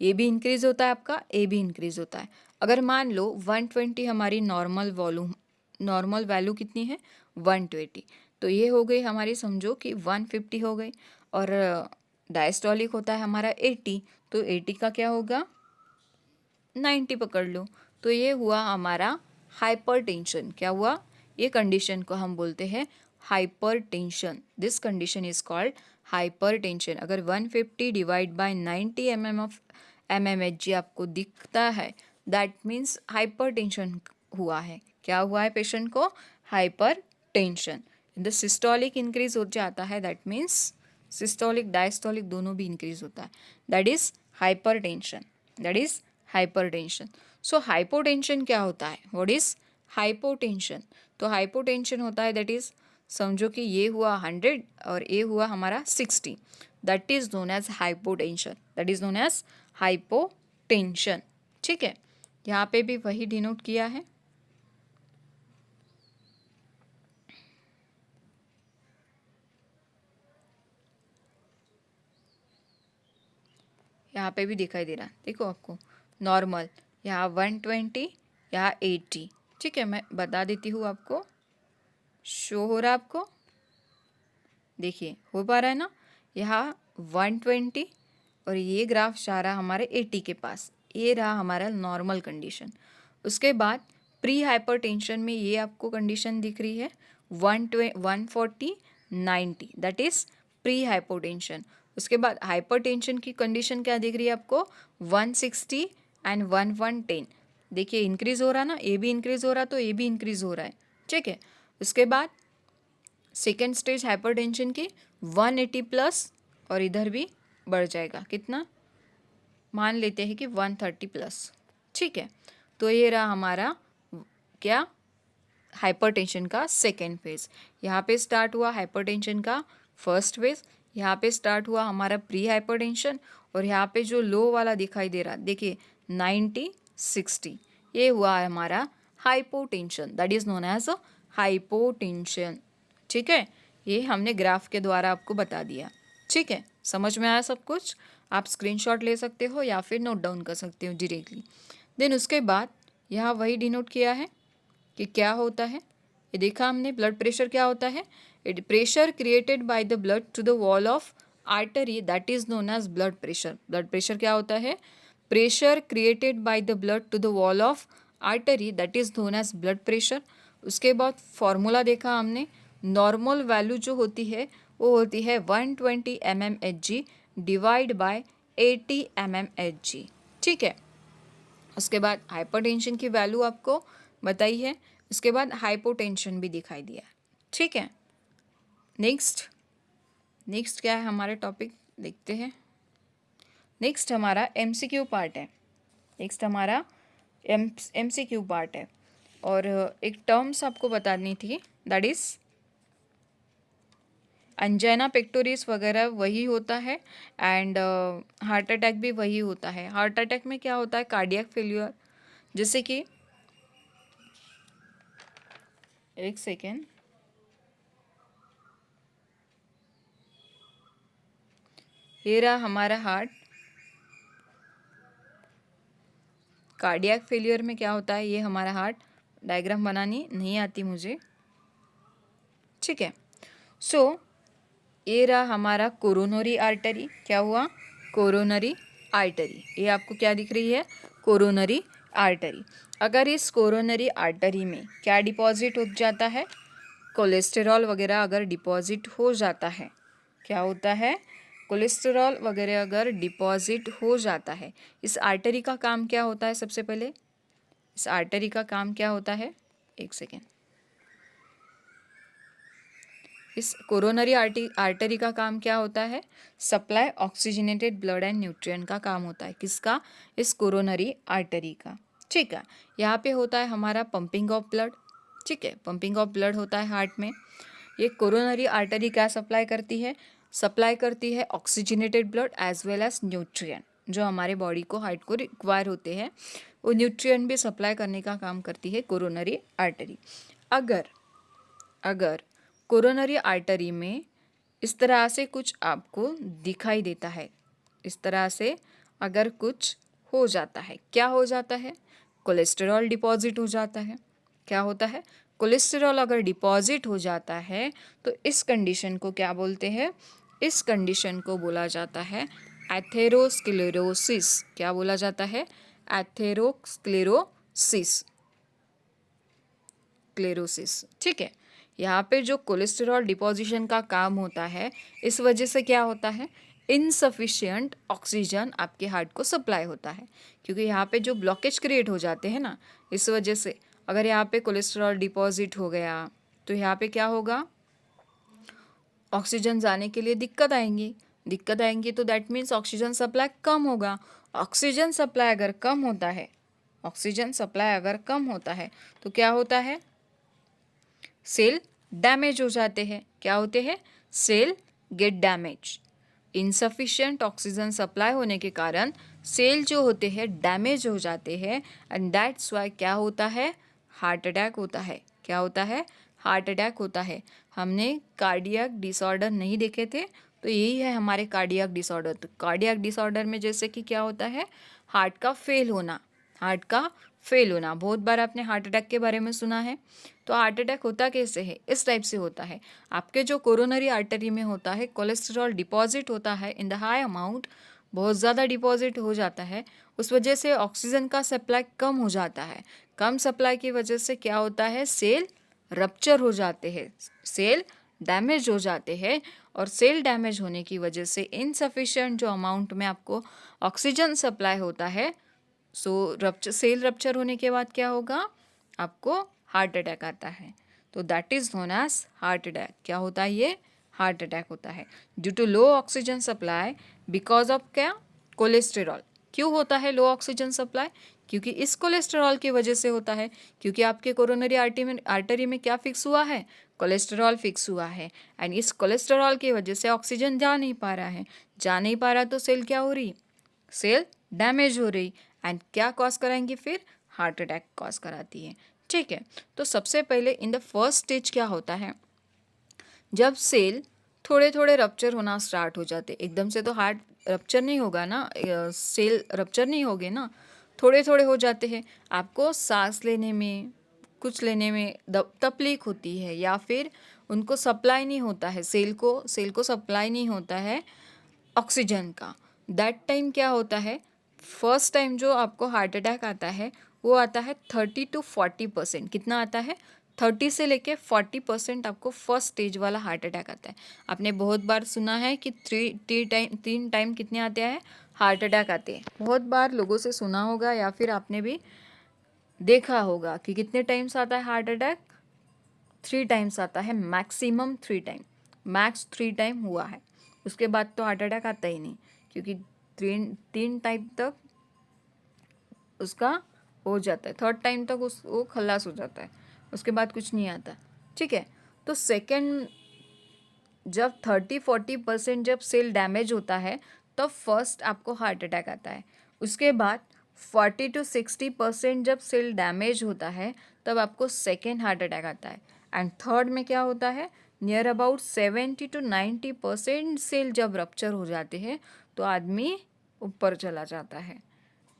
[SPEAKER 1] ये भी इंक्रीज होता है आपका, ए भी इंक्रीज होता है। अगर मान लो 120 हमारी नॉर्मल वैल्यू कितनी है? 120, तो ये हो गई हमारी, समझो कि 150 हो गई। और डायस्टोलिक होता है हमारा 80, तो 80 का क्या होगा? 90 पकड़ लो। तो ये हुआ हमारा हाइपरटेंशन। क्या हुआ? ये कंडीशन को हम बोलते हैं hypertension. This condition is called hypertension. अगर 150 डिवाइड बाय 90 ऑफ mmHg आपको दिखता है, दैट मीन्स हाइपरटेंशन हुआ है। क्या हुआ है पेशेंट को? हाइपरटेंशन। द सिस्टोलिक इंक्रीज हो जाता है, दैट मीन्स सिस्टोलिक डायस्टोलिक दोनों भी इंक्रीज होता है, that is hypertension. That is hypertension. So hypotension क्या होता है? What is hypotension? तो हाइपोटेंशन होता है दैट इज, समझो कि ये हुआ 100 और ये हुआ हमारा 60, that is known as hypotension. That is known as hypotension. ठीक है, यहाँ पे भी वही डिनोट किया है। यहाँ पे भी दिखाई दे रहा है, देखो आपको नॉर्मल, यहाँ 120, यहाँ 80। ठीक है, मैं बता देती हूँ आपको, शो हो रहा है आपको, देखिए हो पा रहा है ना, यहाँ 120 और ये ग्राफ जा रहा हमारे 80 के पास, ये रहा हमारा नॉर्मल कंडीशन। उसके बाद प्री हाइपरटेंशन में ये आपको कंडीशन दिख रही है 140 90, दैट इज प्री हाइपोटेंशन। उसके बाद हाइपरटेंशन की कंडीशन क्या दिख रही है आपको? 160 एंड 110। देखिए इंक्रीज हो रहा ना, ये भी इंक्रीज हो रहा तो ये भी इंक्रीज हो रहा है। ठीक है, उसके बाद सेकेंड स्टेज हाइपरटेंशन की 180 प्लस और इधर भी बढ़ जाएगा, कितना मान लेते हैं कि 130 प्लस। ठीक है, तो ये रहा हमारा क्या, हाइपरटेंशन का सेकेंड फेज। यहाँ पे स्टार्ट हुआ हाइपरटेंशन का फर्स्ट फेज, यहाँ पे स्टार्ट हुआ हमारा प्री हाइपरटेंशन, और यहाँ पे जो लो वाला दिखाई दे रहा देखिए 90 60, ये हुआ है हमारा hypotension. That is known as hypotension. ठीक है, ये हमने ग्राफ के द्वारा आपको बता दिया। ठीक है, समझ में आया सब कुछ? आप स्क्रीनशॉट ले सकते हो या फिर नोट डाउन कर सकते हो डायरेक्टली। देन उसके बाद यहाँ वही डिनोट किया है कि क्या होता है, ये देखा हमने, ब्लड प्रेशर क्या होता है? It pressure created by the blood to the wall of artery, that is known as blood pressure. Blood pressure क्या होता है? Pressure created by the blood to the wall of artery, that is known as blood pressure. उसके बाद formula देखा हमने, normal value जो होती है वो होती है 120 mmHg डिवाइड बाय 80 mmHg। ठीक है, उसके बाद हाइपरटेंशन की वैल्यू आपको बताई है, उसके बाद हाइपोटेंशन भी दिखाई दिया। ठीक है, नेक्स्ट क्या है हमारे टॉपिक, देखते हैं। नेक्स्ट हमारा MCQ पार्ट है। नेक्स्ट हमारा MCQ पार्ट है, और एक टर्म्स आपको बतानी थी, दैट इज अंजाइना पेक्टोरिस वगैरह वही होता है, एंड हार्ट अटैक भी वही होता है। हार्ट अटैक में क्या होता है? कार्डियक फेल्यूर, जैसे कि एक सेकेंड, ये रहा हमारा हार्ट। कार्डियक फेलियर में क्या होता है? ये हमारा हार्ट, डायग्राम बनानी नहीं आती मुझे। ठीक है, सो ये रहा हमारा कोरोनरी आर्टरी। क्या हुआ? Coronary artery. ये आपको क्या दिख रही है? Coronary artery. अगर इस कोरोनरी आर्टरी में क्या डिपॉजिट हो जाता है? कोलेस्टेरॉल वगैरह अगर डिपॉजिट हो जाता है, क्या होता है? कोलेस्टेरॉल वगैरह अगर डिपॉजिट हो जाता है, इस आर्टरी का काम क्या होता है? सबसे पहले इस आर्टरी का काम क्या होता है? एक सेकेंड, इस कोरोनरी आर्टरी का काम क्या होता है? Supply oxygenated blood and nutrient का काम होता है। किसका? इस कोरोनरी आर्टरी का। ठीक है, यहाँ पे होता है हमारा पंपिंग ऑफ ब्लड। ठीक है, पंपिंग ऑफ ब्लड होता है हार्ट में। ये कोरोनरी आर्टरी क्या सप्लाई करती है? सप्लाई करती है oxygenated blood as well as nutrient, जो हमारे बॉडी को, हार्ट को रिक्वायर होते हैं, वो न्यूट्रिएंट भी सप्लाई करने का काम करती है कोरोनरी आर्टरी। अगर कोरोनरी आर्टरी में इस तरह से कुछ आपको दिखाई देता है, इस तरह से अगर कुछ हो जाता है, क्या हो जाता है? कोलेस्टेरॉल डिपॉजिट हो जाता है। क्या होता है? कोलेस्टेरॉल अगर डिपॉजिट हो जाता है तो इस कंडीशन को क्या बोलते हैं? इस कंडीशन को बोला जाता है एथेरोस्क्लेरोसिस। क्या बोला जाता है? एथेरोस्क्लेरोसिस। एथेरोस्क्लेरोसिस। ठीक है, यहाँ पे जो कोलेस्टेरॉल डिपोजिशन का काम होता है, इस वजह से क्या होता है, इनसफिशिएंट ऑक्सीजन आपके हार्ट को सप्लाई होता है, क्योंकि यहाँ पे जो ब्लॉकेज क्रिएट हो जाते हैं ना, इस वजह से अगर यहाँ पे कोलेस्टेरॉल डिपॉजिट हो गया तो यहाँ पे क्या होगा, ऑक्सीजन जाने के लिए दिक्कत आएंगी तो दैट मीन्स ऑक्सीजन सप्लाई कम होगा। ऑक्सीजन सप्लाई अगर कम होता है तो क्या होता है, सेल डैमेज हो जाते हैं। क्या होते हैं, cell get damage. Insufficient oxygen supply होने के कारण सेल जो होते हैं डैमेज हो जाते हैं, एंड दैट्स वाई क्या होता है, हार्ट अटैक होता है। क्या होता है, हार्ट अटैक होता है। हमने कार्डियक डिसऑर्डर नहीं देखे थे, तो यही है हमारे कार्डियक डिसऑर्डर। तो कार्डियक डिसऑर्डर में जैसे कि क्या होता है, हार्ट का फेल होना। बहुत बार आपने हार्ट अटैक के बारे में सुना है। तो हार्ट अटैक होता कैसे है, इस टाइप से होता है। आपके जो कोरोनरी आर्टरी में होता है, कोलेस्ट्रॉल डिपॉजिट होता है इन द हाई अमाउंट, बहुत ज़्यादा डिपॉजिट हो जाता है। उस वजह से ऑक्सीजन का सप्लाई कम हो जाता है। कम सप्लाई की वजह से क्या होता है, सेल रप्चर हो जाते हैं, सेल डैमेज हो जाते हैं। और सेल डैमेज होने की वजह से इनसफिशिएंट जो अमाउंट में आपको ऑक्सीजन सप्लाई होता है, सेल रप्चर होने के बाद क्या होगा, आपको हार्ट अटैक आता है। तो that is known as heart attack. क्या होता है ये, हार्ट अटैक होता है due to low oxygen supply because of क्या, कोलेस्टेरॉल। क्यों होता है लो ऑक्सीजन सप्लाई, क्योंकि इस कोलेस्टेरॉल की वजह से होता है। क्योंकि आपके कोरोनरी आर्टरी में क्या फिक्स हुआ है, कोलेस्टेरॉल फिक्स हुआ है, एंड इस कोलेस्टेरॉल की वजह से ऑक्सीजन जा नहीं पा रहा तो सेल क्या हो रही, सेल डैमेज हो रही, एंड क्या कॉज कराएंगी, फिर हार्ट अटैक कॉज कराती है। ठीक है, तो सबसे पहले इन द फर्स्ट स्टेज क्या होता है, जब सेल थोड़े थोड़े रप्चर होना स्टार्ट हो जाते, एकदम से तो हार्ट रप्चर नहीं होगा ना, सेल रप्चर नहीं होगे ना, थोड़े थोड़े हो जाते हैं। आपको सांस लेने में, कुछ लेने में तकलीफ होती है, या फिर उनको सप्लाई नहीं होता है, सेल को सप्लाई नहीं होता है ऑक्सीजन का। दैट टाइम क्या होता है, फर्स्ट टाइम जो आपको हार्ट अटैक आता है वो आता है 30 to 40%। कितना आता है, 30 से लेके 40% आपको फर्स्ट स्टेज वाला हार्ट अटैक आता है। आपने बहुत बार सुना है कि 3 टाइम कितने आते हैं, हार्ट अटैक आते हैं। बहुत बार लोगों से सुना होगा या फिर आपने भी देखा होगा कि कितने टाइम्स आता है हार्ट अटैक, 3 टाइम्स आता है, मैक्सिमम 3 टाइम, मैक्स 3 टाइम हुआ है। उसके बाद तो हार्ट अटैक आता ही नहीं, क्योंकि 3 टाइम तक उसका हो जाता है, 3rd टाइम तक वो खल्लास हो जाता है, उसके बाद कुछ नहीं आता। ठीक है, तो सेकेंड जब 30-40% जब सेल डैमेज होता है तब फर्स्ट आपको हार्ट अटैक आता है। उसके बाद 40 to 60% जब सेल डैमेज होता है तब आपको सेकेंड हार्ट अटैक आता है। एंड थर्ड में क्या होता है, नियर अबाउट 70 to 90% सेल जब रप्चर हो जाते हैं तो आदमी ऊपर चला जाता है,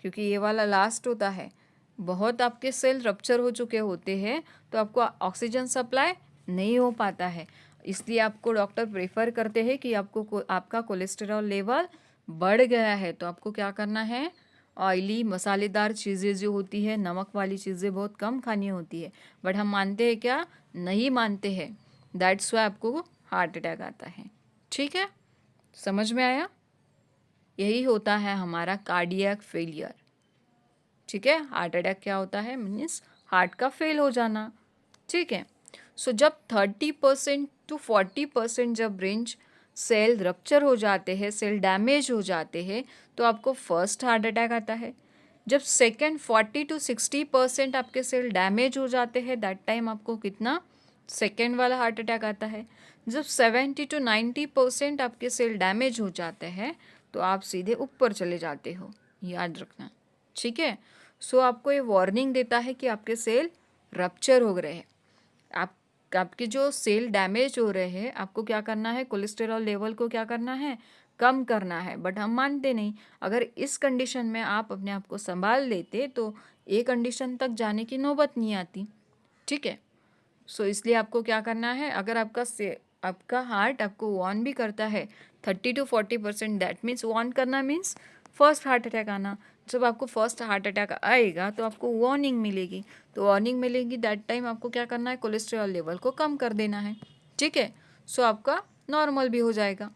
[SPEAKER 1] क्योंकि ये वाला लास्ट होता है। बहुत आपके सेल रप्चर हो चुके होते हैं तो आपको ऑक्सीजन सप्लाई नहीं हो पाता है, इसलिए आपको डॉक्टर प्रेफर करते हैं कि आपका कोलेस्टेरॉल लेवल बढ़ गया है तो आपको क्या करना है, ऑयली मसालेदार चीज़ें जो होती है, नमक वाली चीज़ें बहुत कम खानी होती है। बट हम मानते हैं क्या, नहीं मानते हैं, दैट्स वाई आपको हार्ट अटैक आता है। ठीक है, समझ में आया, यही होता है हमारा कार्डियक फेलियर। ठीक है, हार्ट अटैक क्या होता है, मीन्स हार्ट का फेल हो जाना। ठीक है, सो जब 30% to 40% जब रेंज सेल रप्चर हो जाते हैं, सेल डैमेज हो जाते हैं, तो आपको फर्स्ट हार्ट अटैक आता है। जब सेकेंड 40 to 60% आपके सेल डैमेज हो जाते हैं, दैट टाइम आपको कितना, सेकेंड वाला हार्ट अटैक आता है। जब 70 to 90% आपके सेल डैमेज हो जाते हैं तो आप सीधे ऊपर चले जाते हो, याद रखना। ठीक है, सो आपको ये वार्निंग देता है कि आपके सेल रप्चर हो रहे हैं, आपके जो सेल डैमेज हो रहे हैं, आपको क्या करना है, कोलेस्टेरॉल लेवल को क्या करना है, कम करना है। बट हम मानते नहीं। अगर इस कंडीशन में आप अपने आप को संभाल लेते तो ये कंडीशन तक जाने की नौबत नहीं आती। ठीक है, सो इसलिए आपको क्या करना है, अगर आपका हार्ट आपको वार्न भी करता है 30 to 40%, दैट मीन्स वार्न करना मीन्स फर्स्ट हार्ट अटैक आना, जब आपको फर्स्ट हार्ट अटैक आएगा तो आपको वार्निंग मिलेगी, तो वार्निंग मिलेगी दैट टाइम आपको क्या करना है, कोलेस्ट्रॉल लेवल को कम कर देना है, ठीक है। सो आपका नॉर्मल भी हो जाएगा।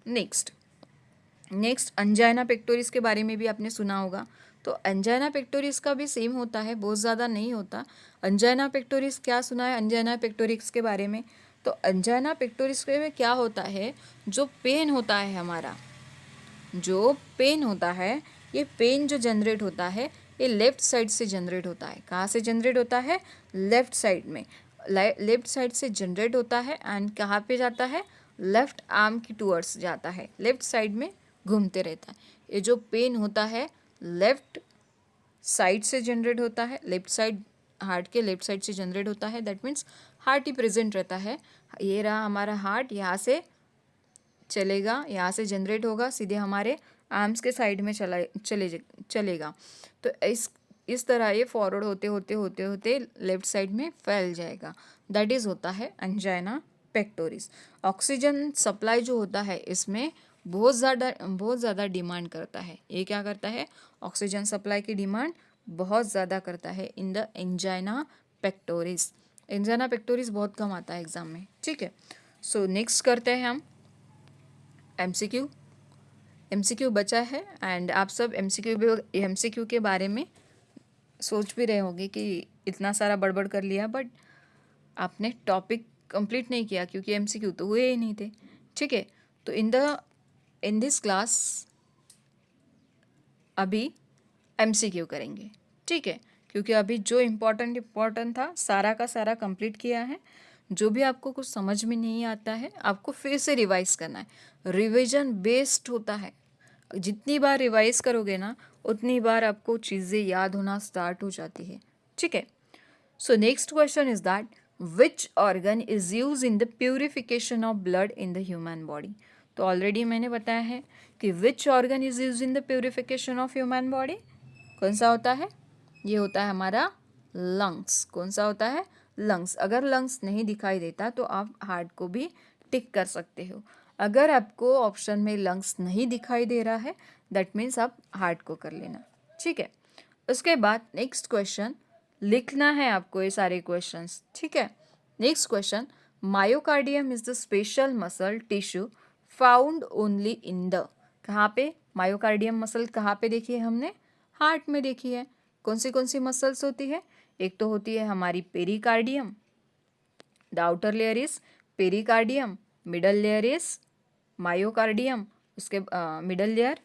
[SPEAKER 1] नेक्स्ट अंजाइना पेक्टोरिस के बारे में भी आपने सुना होगा। तो अंजाइना पेक्टोरिस का भी सेम होता है, बहुत ज़्यादा नहीं होता। अंजाइना पेक्टोरिस क्या सुना है अंजाइना पेक्टोरिस के बारे में? तो अंजाइना पेक्टोरिस में क्या होता है, जो पेन होता है हमारा, जो पेन होता है, ये पेन जो जनरेट होता है ये लेफ़्ट साइड से जनरेट होता है। कहाँ से जनरेट होता है? लेफ़्ट साइड में, लेफ़्ट साइड से जनरेट होता है एंड कहाँ पे जाता है? लेफ़्ट आर्म की टूवर्ड्स जाता है, लेफ़्ट साइड में घूमते रहता है। ये जो पेन होता है लेफ़्ट साइड से जनरेट होता है, लेफ़्ट साइड, हार्ट के लेफ़्ट साइड से जनरेट होता है। That means heart he present रहता है। ये रहा हमारा हार्ट, यहाँ से चलेगा, यहाँ से जनरेट होगा, सीधे हमारे आर्म्स के साइड में चलेगा। तो इस तरह ये फॉरवर्ड होते होते होते होते लेफ्ट साइड में फैल जाएगा। दैट इज़ होता है अंजाइना पेक्टोरिस। ऑक्सीजन सप्लाई जो होता है इसमें बहुत ज़्यादा डिमांड करता है। ये क्या करता है? ऑक्सीजन सप्लाई की डिमांड बहुत ज़्यादा करता है in the angina pectoris. Angina pectoris बहुत कम आता है एग्जाम में, ठीक है। सो नेक्स्ट करते हैं हम एमसीक्यू बचा है एंड आप सब एमसीक्यू के बारे में सोच भी रहे होंगे कि इतना सारा बड़बड़ कर लिया, बट आपने टॉपिक कंप्लीट नहीं किया क्योंकि एमसीक्यू तो हुए ही नहीं थे, ठीक है। तो इन दिस क्लास अभी एमसीक्यू करेंगे, ठीक है, क्योंकि अभी जो इम्पोर्टेंट था सारा का सारा कंप्लीट किया है। जो भी आपको कुछ समझ में नहीं आता है आपको फिर से रिवाइज करना है। रिवीजन बेस्ड होता है, जितनी बार रिवाइज करोगे ना उतनी बार आपको चीज़ें याद होना स्टार्ट हो जाती है, ठीक है। So next question is that which organ is use in the purification of blood in the human body. तो ऑलरेडी मैंने बताया है कि which organ is use in the purification of human body. कौन सा होता है? ये होता है हमारा लंग्स। कौन सा होता है? लंग्स। अगर लंग्स नहीं दिखाई देता तो आप हार्ट को भी टिक कर सकते हो। अगर आपको ऑप्शन में लंग्स नहीं दिखाई दे रहा है दैट मीन्स आप हार्ट को कर लेना, ठीक है। उसके बाद नेक्स्ट क्वेश्चन लिखना है आपको ये सारे क्वेश्चंस, ठीक है। Next question, myocardium is the special muscle tissue found only in the. कहाँ पे मायोकार्डियम मसल कहाँ पे देखी है हमने? हार्ट में देखी है। कौन सी मसल्स होती है? एक तो होती है हमारी pericardium, the outer layer is pericardium, middle layer is myocardium, उसके middle layer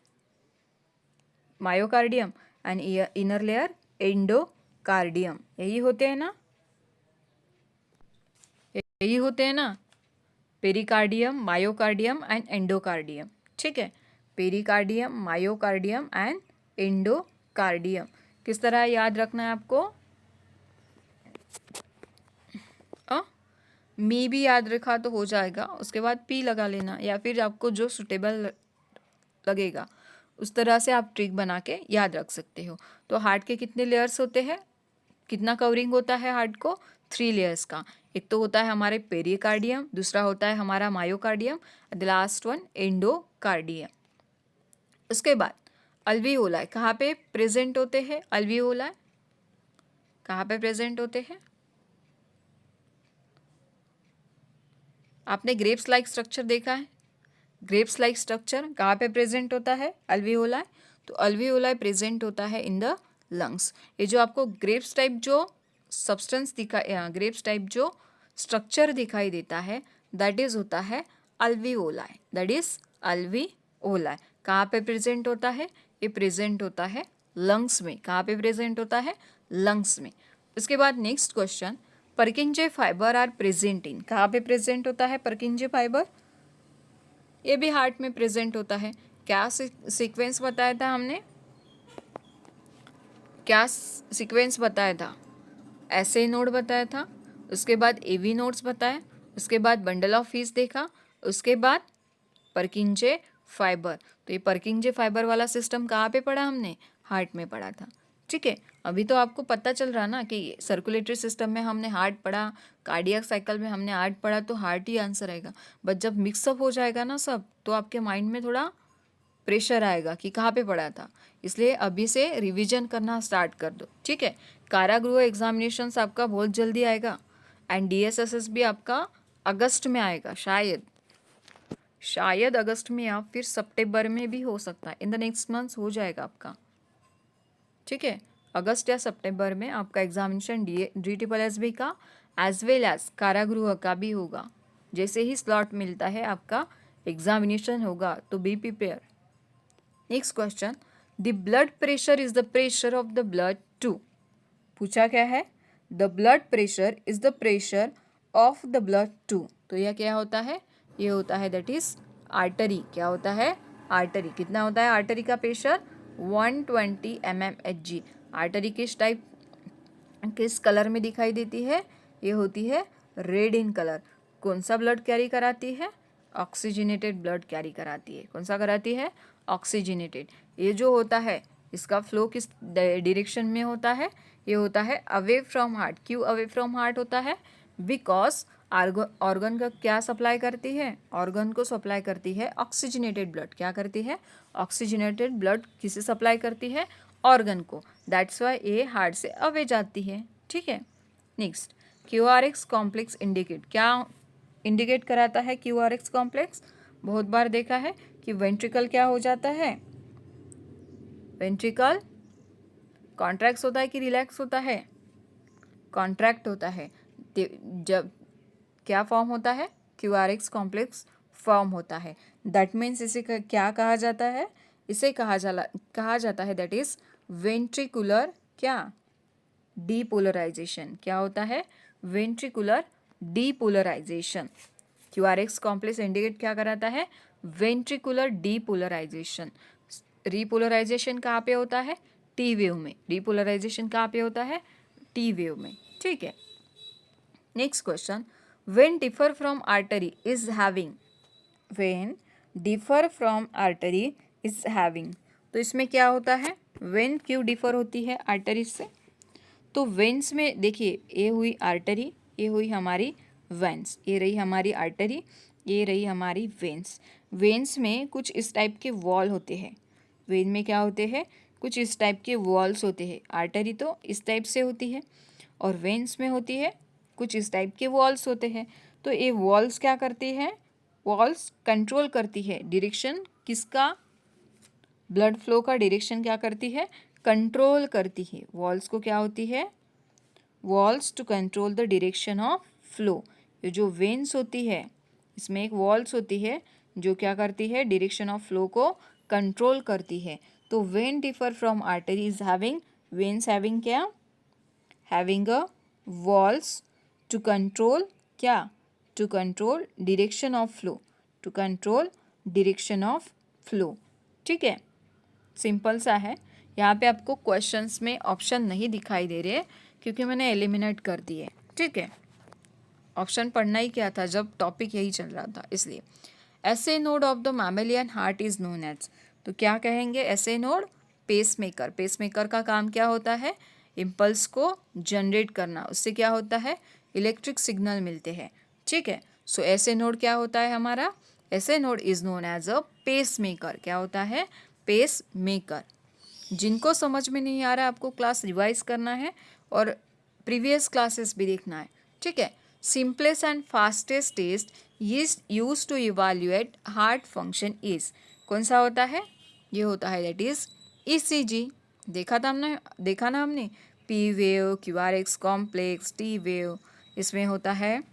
[SPEAKER 1] myocardium and inner layer endocardium. यही होते हैं ना, यही होते हैं ना, पेरिकार्डियम, मायोकार्डियम एंड एंडोकार्डियम, ठीक है। Pericardium, myocardium and endocardium. किस तरह याद रखना है आपको? मी भी याद रखा तो हो जाएगा, उसके बाद पी लगा लेना या फिर आपको जो सुटेबल लगेगा उस तरह से आप ट्रिक बना के याद रख सकते हो। तो हार्ट के कितने लेयर्स होते हैं? कितना कवरिंग होता है हार्ट को? 3 लेयर्स का। एक तो होता है हमारे पेरिकार्डियम, दूसरा होता है हमारा myocardium, the last one endocardium. उसके बाद अल्वियोलाई कहाँ पे प्रेजेंट होते हैं? अल्वियोलाई कहाँ पे प्रेजेंट होते हैं? आपने ग्रेप्स लाइक स्ट्रक्चर देखा है? ग्रेप्स लाइक स्ट्रक्चर कहाँ पे प्रेजेंट होता है? अल्वियोलाई। तो अल्वियोलाई प्रेजेंट होता है इन द लंग्स। ये जो आपको ग्रेप्स टाइप जो सब्सटेंस ग्रेप्स टाइप जो स्ट्रक्चर दिखाई देता है दैट इज होता है अल्वियोलाई, दैट इज अल्वियोलाई। कहाँ पे प्रेजेंट होता है? ये प्रेजेंट होता है लंग्स में। कहाँ पे प्रेजेंट होता है? लंग्स में। उसके बाद next question, Purkinje fibre are present in. कहाँ पे प्रेजेंट होता है परकिंजे फाइबर? ये भी हार्ट में प्रेजेंट होता है। क्या सीक्वेंस बताया था हमने? क्या सीक्वेंस बताया था? ऐसे नोड बताया था, उसके बाद एवी नोड्स बताया, उसके बाद बंडल ऑफ फीस देखा, उसके बाद परकिंजे फाइबर। तो ये परकिंजे फाइबर वाला सिस्टम कहाँ पे पढ़ा हमने? हार्ट में पढ़ा था, ठीक है। अभी तो आपको पता चल रहा ना कि सर्कुलेटरी सिस्टम में हमने हार्ट पढ़ा, कार्डियक साइकिल में हमने हार्ट पढ़ा, तो हार्ट ही आंसर आएगा। बट जब मिक्सअप हो जाएगा ना सब, तो आपके माइंड में थोड़ा प्रेशर आएगा कि कहाँ पे पड़ा था, इसलिए अभी से रिवीजन करना स्टार्ट कर दो, ठीक है। कारागृह एग्जामिनेशंस आपका बहुत जल्दी आएगा एंड DSSS भी आपका अगस्त में आएगा, शायद अगस्त में या फिर सितंबर में भी हो सकता है, इन द नेक्स्ट मंथ हो जाएगा आपका, ठीक है। अगस्त या सितंबर में आपका एग्जामिनेशन DSSS का एज वेल एज कारागृह का भी होगा। जैसे ही स्लॉट मिलता है आपका एग्जामिनेशन होगा, तो be prepare. Next question, the blood pressure is the pressure of the blood to. पूछा क्या है, the blood pressure is the pressure of the blood to. तो यह क्या होता है, ये होता है दैट इज आर्टरी। क्या होता है, आर्टरी। कितना होता है आर्टरी का प्रेशर, 120 mmHg। आर्टरी किस कलर में दिखाई देती है, ये होती है रेड इन कलर। कौन सा ब्लड कैरी कराती है, ऑक्सीजनेटेड ब्लड कैरी कराती है। कौन सा कराती है, ऑक्सीजनेटेड। ये जो होता है इसका फ्लो किस डायरेक्शन में होता है, ये होता है अवे फ्रॉम हार्ट। क्यों अवे फ्रॉम हार्ट होता है, बिकॉज ऑर्गन का क्या सप्लाई करती है, ऑर्गन को सप्लाई करती है ऑक्सीजनेटेड ब्लड। क्या करती है, ऑक्सीजनेटेड ब्लड किसे सप्लाई करती है, ऑर्गन को। दैट्स वाई ये हार्ट से अवे जाती है, ठीक है। नेक्स्ट, QRX कॉम्प्लेक्स इंडिकेट, क्या इंडिकेट कराता है QRX कॉम्प्लेक्स। बहुत बार देखा है कि वेंट्रिकल क्या हो जाता है, वेंट्रिकल कॉन्ट्रैक्ट होता है कि रिलैक्स होता है, कॉन्ट्रैक्ट होता है। जब क्या फॉर्म होता है, QRX कॉम्प्लेक्स फॉर्म होता है। दैट मीन्स इसे क्या कहा जाता है, इसे कहा जाता है दैट इज वेंट्रिकुलर क्या, डीपोलराइजेशन। क्या होता है, ventricular depolarization. QRX complex indicate क्या कराता है, वेंट्रिकुलर डीपोलराइजेशन। रीपोलराइजेशन कहाँ पे होता है, T वेव में। रीपोलराइजेशन कहाँ पे होता है, T वेव में, ठीक है। Next question, when differ from artery is having, when differ from artery is having। तो इसमें क्या होता है, when क्यों डिफर होती है आर्टरी से, तो वेंस में देखिए, ये हुई आर्टरी, ये हुई हमारी वेंस, ये रही हमारी आर्टरी, ये रही हमारी वेंस। वेंस में कुछ इस टाइप के वॉल होते हैं, वेन में क्या होते हैं, कुछ इस टाइप के वॉल्स होते हैं। आर्टरी तो इस टाइप से होती है और वेंस में होती है कुछ इस टाइप के वॉल्स होते हैं। तो ये वॉल्स क्या करती हैं, वॉल्स कंट्रोल करती है डायरेक्शन किसका, ब्लड फ्लो का डायरेक्शन क्या करती है, कंट्रोल करती है। वॉल्स को क्या होती है, valves to control the direction of flow. ये जो वेन्स होती है इसमें एक वॉल्स होती है जो क्या करती है, डायरेक्शन ऑफ फ्लो को कंट्रोल करती है। तो vein differ from artery is having, veins having क्या, having a walls to control क्या, to control direction of flow, to control direction of flow, ठीक है। सिंपल सा है। यहाँ पे आपको क्वेश्चंस में ऑप्शन नहीं दिखाई दे रहे क्योंकि मैंने एलिमिनेट कर दिए, ठीक है। ऑप्शन पढ़ना ही क्या था जब टॉपिक यही चल रहा था, इसलिए। SA node of the mammalian heart is known as, तो क्या कहेंगे, एसए नोड पेसमेकर। पेसमेकर का काम क्या होता है, इम्पल्स को जनरेट करना, उससे क्या होता है, इलेक्ट्रिक सिग्नल मिलते हैं, ठीक है। सो एसए नोड क्या होता है हमारा, SA node is known as a pacemaker. क्या होता है, पेस मेकर। जिनको समझ में नहीं आ रहा आपको क्लास रिवाइज करना है और प्रीवियस क्लासेस भी देखना है, ठीक है। Simplest and fastest test use to evaluate heart function is, कौन सा होता है, ये होता है दैट इज ECG। देखा ना हमने, P wave, QRX complex, T wave, इसमें होता है,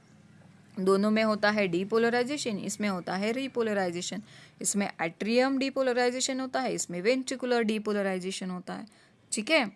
[SPEAKER 1] दोनों में होता है डीपोलराइजेशन, इसमें होता है रीपोलराइजेशन। इसमें एट्रियम डीपोलराइजेशन होता है, इसमें वेंट्रिकुलर डीपोलराइजेशन होता है, ठीक है।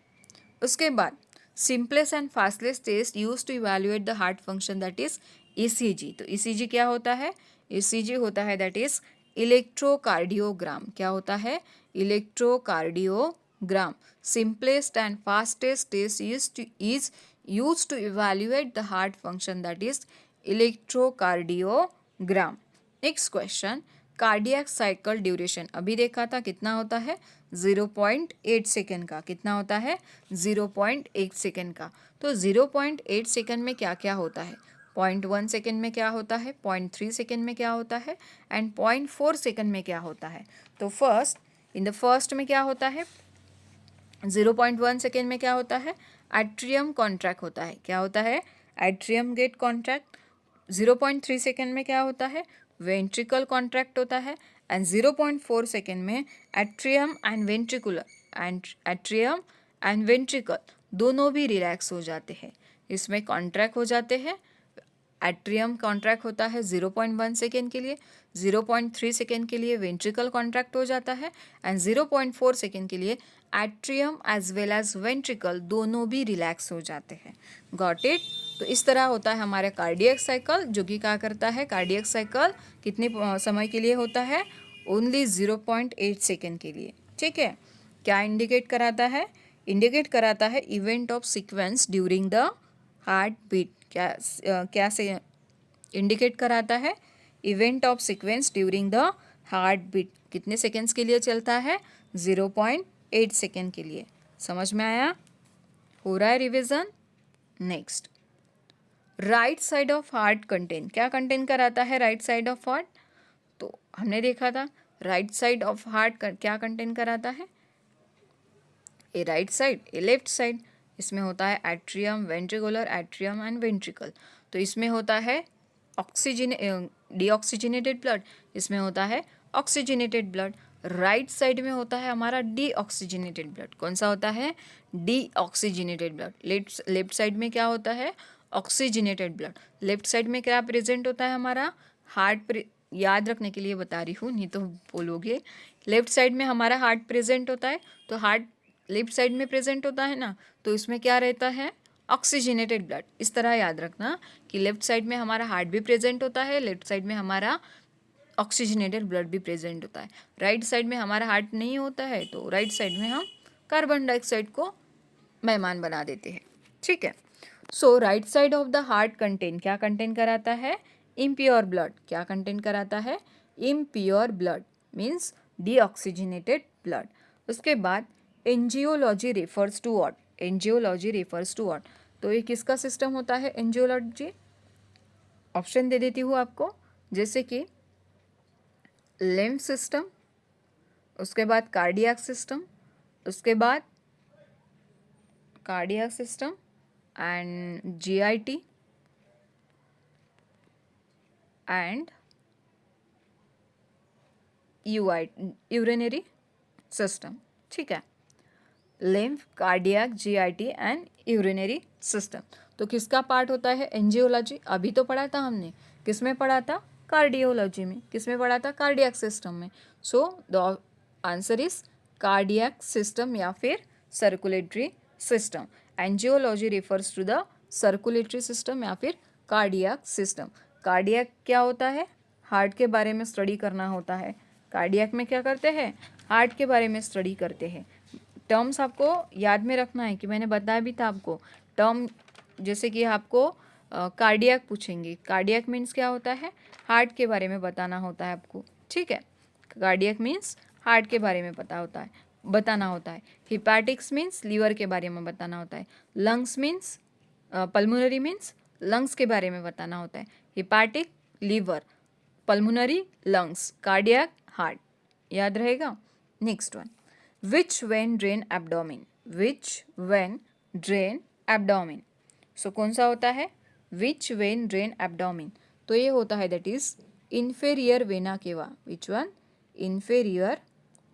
[SPEAKER 1] उसके बाद simplest and fastest test use to evaluate the heart function that is ECG। तो ECG क्या होता है, ECG होता है दैट इज इलेक्ट्रोकार्डियोग्राम। क्या होता है, electrocardiogram. Simplest and fastest test is use to evaluate the heart function that is electrocardiogram. Next question, cardiac cycle duration अभी देखा था कितना होता है, 0.8 सेकेंड का। कितना होता है, 0.8 सेकेंड का। तो 0.8 सेकेंड में क्या क्या होता है, 0.1 सेकेंड में क्या होता है, 0.3 सेकेंड में क्या होता है एंड 0.4 सेकेंड में क्या होता है। तो इन द फर्स्ट में क्या होता है, 0.1 सेकेंड में क्या होता है, एट्रियम कॉन्ट्रैक्ट होता है। क्या होता है, एट्रियम गेट कॉन्ट्रैक्ट। 0.3 सेकेंड में क्या होता है, वेंट्रिकल कॉन्ट्रैक्ट होता है एंड 0.4 सेकेंड में एट्रियम एंड वेंट्रिकल दोनों भी रिलैक्स हो जाते हैं, इसमें कॉन्ट्रैक्ट हो जाते हैं। एट्रियम कॉन्ट्रैक्ट होता है 0.1 सेकेंड के लिए, 0.3 सेकेंड के लिए वेंट्रिकल कॉन्ट्रैक्ट हो जाता है एंड 0.4 सेकेंड के लिए atrium as well as ventricle दोनों भी रिलैक्स हो जाते हैं। Got it. तो इस तरह होता है हमारा कार्डियक साइकिल, जो कि क्या करता है, कार्डियक साइकिल कितने समय के लिए होता है, ओनली 0.8 सेकेंड के लिए। ठीक है। क्या इंडिकेट कराता है, इंडिकेट कराता है event of sequence during the heart beat. क्या से इंडिकेट कराता है, event of sequence during the heart beat. कितने सेकेंड्स के लिए चलता है, 0.8 सेकेंड के लिए। समझ में आया, हो रहा है revision. Next, right side of heart contain, क्या कंटेन कराता है राइट साइड ऑफ हार्ट, तो हमने देखा था राइट साइड ऑफ हार्ट क्या कंटेन कराता है, ए राइट साइड ए लेफ्ट साइड। इसमें होता है atrium ventricular, atrium and ventricle. तो इसमें होता है डीऑक्सीजनेटेड ब्लड, इसमें होता है ऑक्सीजनेटेड ब्लड। राइट साइड में होता है हमारा डीऑक्सीजनेटेड ब्लड। कौन सा होता है, डीऑक्सीजनेटेड ब्लड। लेफ्ट साइड में क्या होता है, ऑक्सीजनेटेड ब्लड। लेफ्ट साइड में क्या प्रेजेंट होता है हमारा, याद रखने के लिए बता रही हूँ, नहीं तो बोलोगे। लेफ्ट साइड में हमारा हार्ट प्रेजेंट होता है, तो हार्ट लेफ्ट साइड में प्रेजेंट होता है ना, तो इसमें क्या रहता है, ऑक्सीजनेटेड ब्लड। इस तरह याद रखना कि लेफ्ट साइड में हमारा हार्ट भी प्रेजेंट होता है, लेफ्ट साइड में हमारा ऑक्सीजनेटेड ब्लड भी प्रेजेंट होता है। राइट साइड में हमारा हार्ट नहीं होता है, तो राइट साइड में हम कार्बन डाइऑक्साइड को मेहमान बना देते हैं। ठीक है। So right side of the heart contain, क्या कंटेन कराता है, इम्प्योर ब्लड। क्या कंटेन कराता है, impure blood means deoxygenated blood. उसके बाद angiology refers to what, angiology refers to what, तो ये किसका सिस्टम होता है एंजियोलॉजी। ऑप्शन दे देती हूँ आपको, जैसे कि लिम्फ सिस्टम, उसके बाद कार्डियक सिस्टम, उसके बाद cardiac system and GIT and urinary system. ठीक है, lymph, cardiac, GIT and urinary system. तो किसका पार्ट होता है एंजियोलॉजी, अभी तो पढ़ा था हमने, किस में पढ़ा था, कार्डियोलॉजी में। किस में पढ़ा था, कार्डियक सिस्टम में। So the answer is cardiac system या फिर circulatory system. Angiology refers to the circulatory system या फिर कार्डियक सिस्टम। कार्डियक क्या होता है, हार्ट के बारे में स्टडी करना होता है। कार्डियक में क्या करते हैं, हार्ट के बारे में स्टडी करते हैं। टर्म्स आपको याद में रखना है कि मैंने बताया भी था आपको टर्म, जैसे कि आपको कार्डियक पूछेंगे, कार्डियक मीन्स क्या होता है, हार्ट के बारे में बताना होता है आपको। ठीक है, कार्डियक मीन्स हार्ट के बारे में बताना होता है। हिपैटिक्स मीन्स लीवर के बारे में बताना होता है। Lungs means pulmonary means lungs के बारे में बताना होता है। Hepatic liver, pulmonary lungs, cardiac heart. याद रहेगा। Next one, which vein drain abdomen, which vein drain abdomen. So कौन सा होता है, विच वेन ड्रेन एब्डोमिन, तो ये होता है that is inferior vena cava. Which one, inferior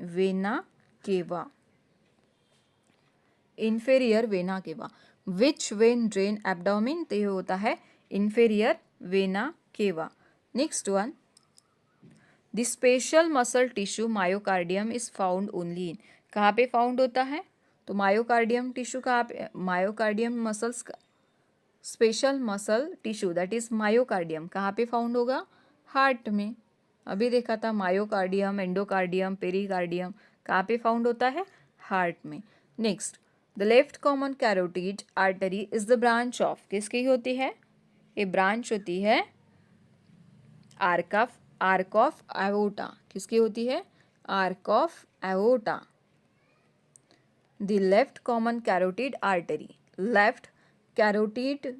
[SPEAKER 1] vena cava, inferior vena cava. Which vein drain abdomen, तो ये होता है inferior vena cava. Next one, the special muscle tissue myocardium is found only in, कहाँ पे found होता है, तो myocardium tissue कहाँ पे, myocardium muscles special muscle tissue that is myocardium कहाँ पे फाउंड होगा, हार्ट में। अभी देखा था मायोकार्डियम, एंडोकार्डियम, पेरिकार्डियम कहाँ पे फाउंड होता है, हार्ट में। Next, the left common carotid artery is the branch of, किसकी होती है, ये ब्रांच होती है आर्क ऑफ एओर्टा, किसकी होती है, arch of aorta. The left common carotid artery, left carotid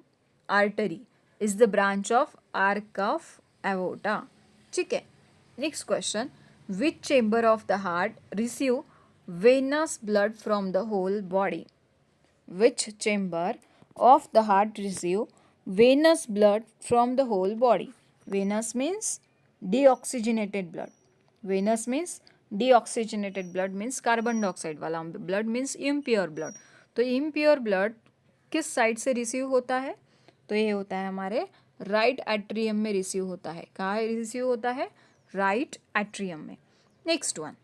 [SPEAKER 1] artery is the branch of arch of aorta. ठीक है, next question, which chamber of the heart receive venous blood from the whole body? Which chamber of the heart receive venous blood from the whole body? Venous means deoxygenated blood. Venous means deoxygenated blood means carbon dioxide वाला blood means impure blood. तो impure blood किस side से receive होता है? तो ये होता है हमारे राइट एट्रियम में रिसीव होता है। कहाँ रिसीव होता है? राइट एट्रियम में। Next one,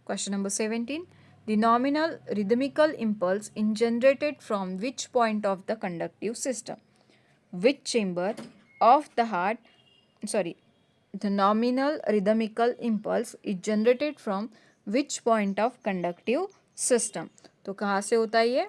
[SPEAKER 1] question number 17, the nominal rhythmical impulse is generated from which point of the conductive system? Which chamber of the heart, sorry, the nominal rhythmical impulse is generated from which point of conductive system? तो कहाँ से होता है ये?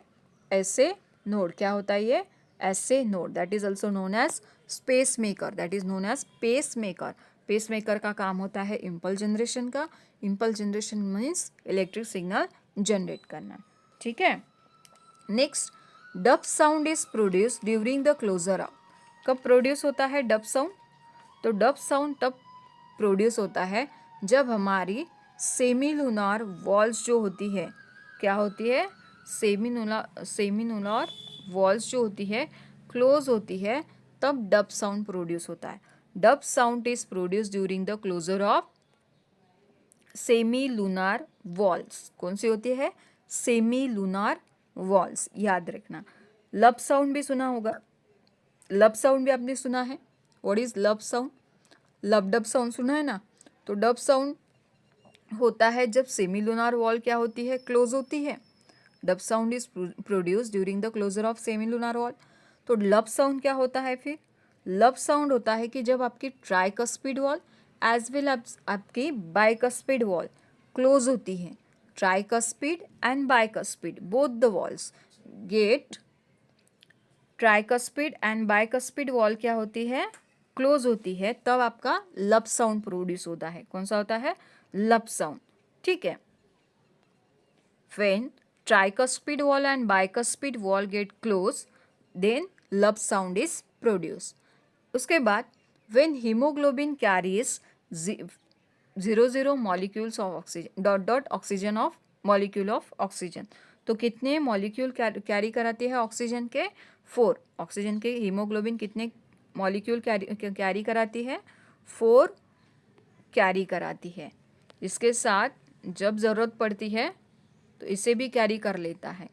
[SPEAKER 1] ऐसे node. क्या होता है ये? ऐसे node. That is also known as space maker. That is known as pace maker. Pace maker का काम होता है इम्पल्स जनरेशन का। Impulse generation means electric signal generate करना। ठीक है, next, dub sound is produce during the closure of. कब produce होता है डब साउंड? तो डब साउंड तब प्रोड्यूस होता है जब हमारी सेमीलुनार वॉल्स जो होती है, क्या होती है? सेमीलुनार वॉल्स जो होती है क्लोज होती है, तब डब साउंड प्रोड्यूस होता है। Dub sound is produce during the closure of semilunar walls. कौन सी होती है? सेमीलुनार वॉल्स, याद रखना। लब साउंड भी सुना होगा। लब साउंड भी आपने सुना है। व्हाट इज लब साउंड? लब डब साउंड सुना है ना। तो डब साउंड होता है जब सेमीलुनार वॉल क्या होती है? क्लोज होती है। Dub sound is produce during the closure of semilunar wall. तो लब साउंड क्या होता है फिर? लब साउंड होता है कि जब आपकी ट्राइकस्पिड वॉल एज वेल आपकी बाइकस्पिड वॉल क्लोज होती है। Tricuspid and bicuspid both the valves get, tricuspid and bicuspid valve क्या होती है? क्लोज होती है, तब आपका लब साउंड प्रोड्यूस होता है। कौन सा होता है? लब साउंड। ठीक है, when tricuspid wall and bicuspid wall get close, then lub sound is produced. उसके बाद when hemoglobin carries 0 molecules of oxygen dot oxygen of molecule of oxygen, तो कितने मॉलिक्यूल कैरी कराती है ऑक्सीजन के? 4। ऑक्सीजन के हीमोग्लोबिन कितने मॉलिक्यूल कैरी कराती है? 4 कैरी कराती है। इसके साथ जब ज़रूरत पड़ती है तो इसे भी कैरी कर लेता है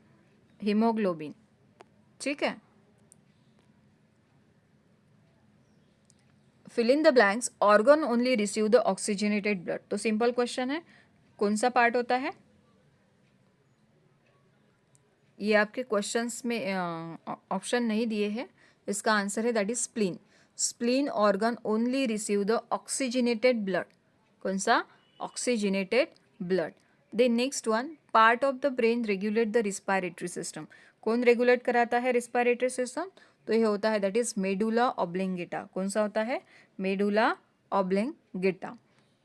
[SPEAKER 1] हीमोग्लोबिन। ठीक है, fill in the blanks, organ only receive the oxygenated blood. तो सिंपल क्वेश्चन है, कौन सा पार्ट होता है? ये आपके क्वेश्चंस में ऑप्शन नहीं दिए हैं। इसका आंसर है that is spleen. Spleen organ only receive the oxygenated blood. कौन सा? Oxygenated blood. Then next one, part of the brain regulate the respiratory system. कौन रेगुलेट कराता है रिस्पायरेटरी सिस्टम? तो ये होता है दैट इज मेडुला ऑब्लिंगेटा। कौन सा होता है? Medulla oblongata.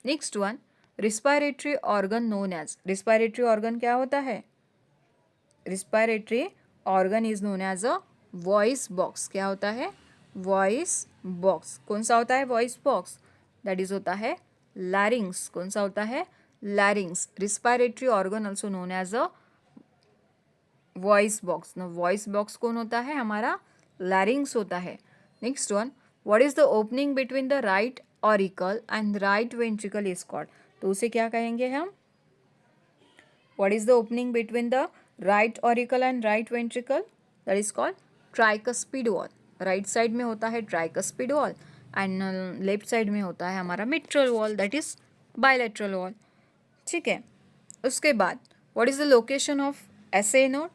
[SPEAKER 1] Next one, respiratory organ known as. Respiratory organ क्या होता है? Respiratory organ is known as a voice box. क्या होता है? Voice box. कौन सा होता है वॉइस बॉक्स? दैट इज होता है लैरिंग्स। कौन सा होता है? Larynx. Respiratory organ also known as a voice box. ना वॉइस बॉक्स कौन होता है? हमारा लैरिंग्स होता है। Next one, what is the opening between the right auricle and right ventricle is called. तो उसे क्या कहेंगे हम? What is the opening between the right auricle and right ventricle? That is called tricuspid valve. Right side में होता है tricuspid valve and left side में होता है हमारा mitral valve, that is bilateral wall. ठीक है, उसके बाद what is the location of SA node?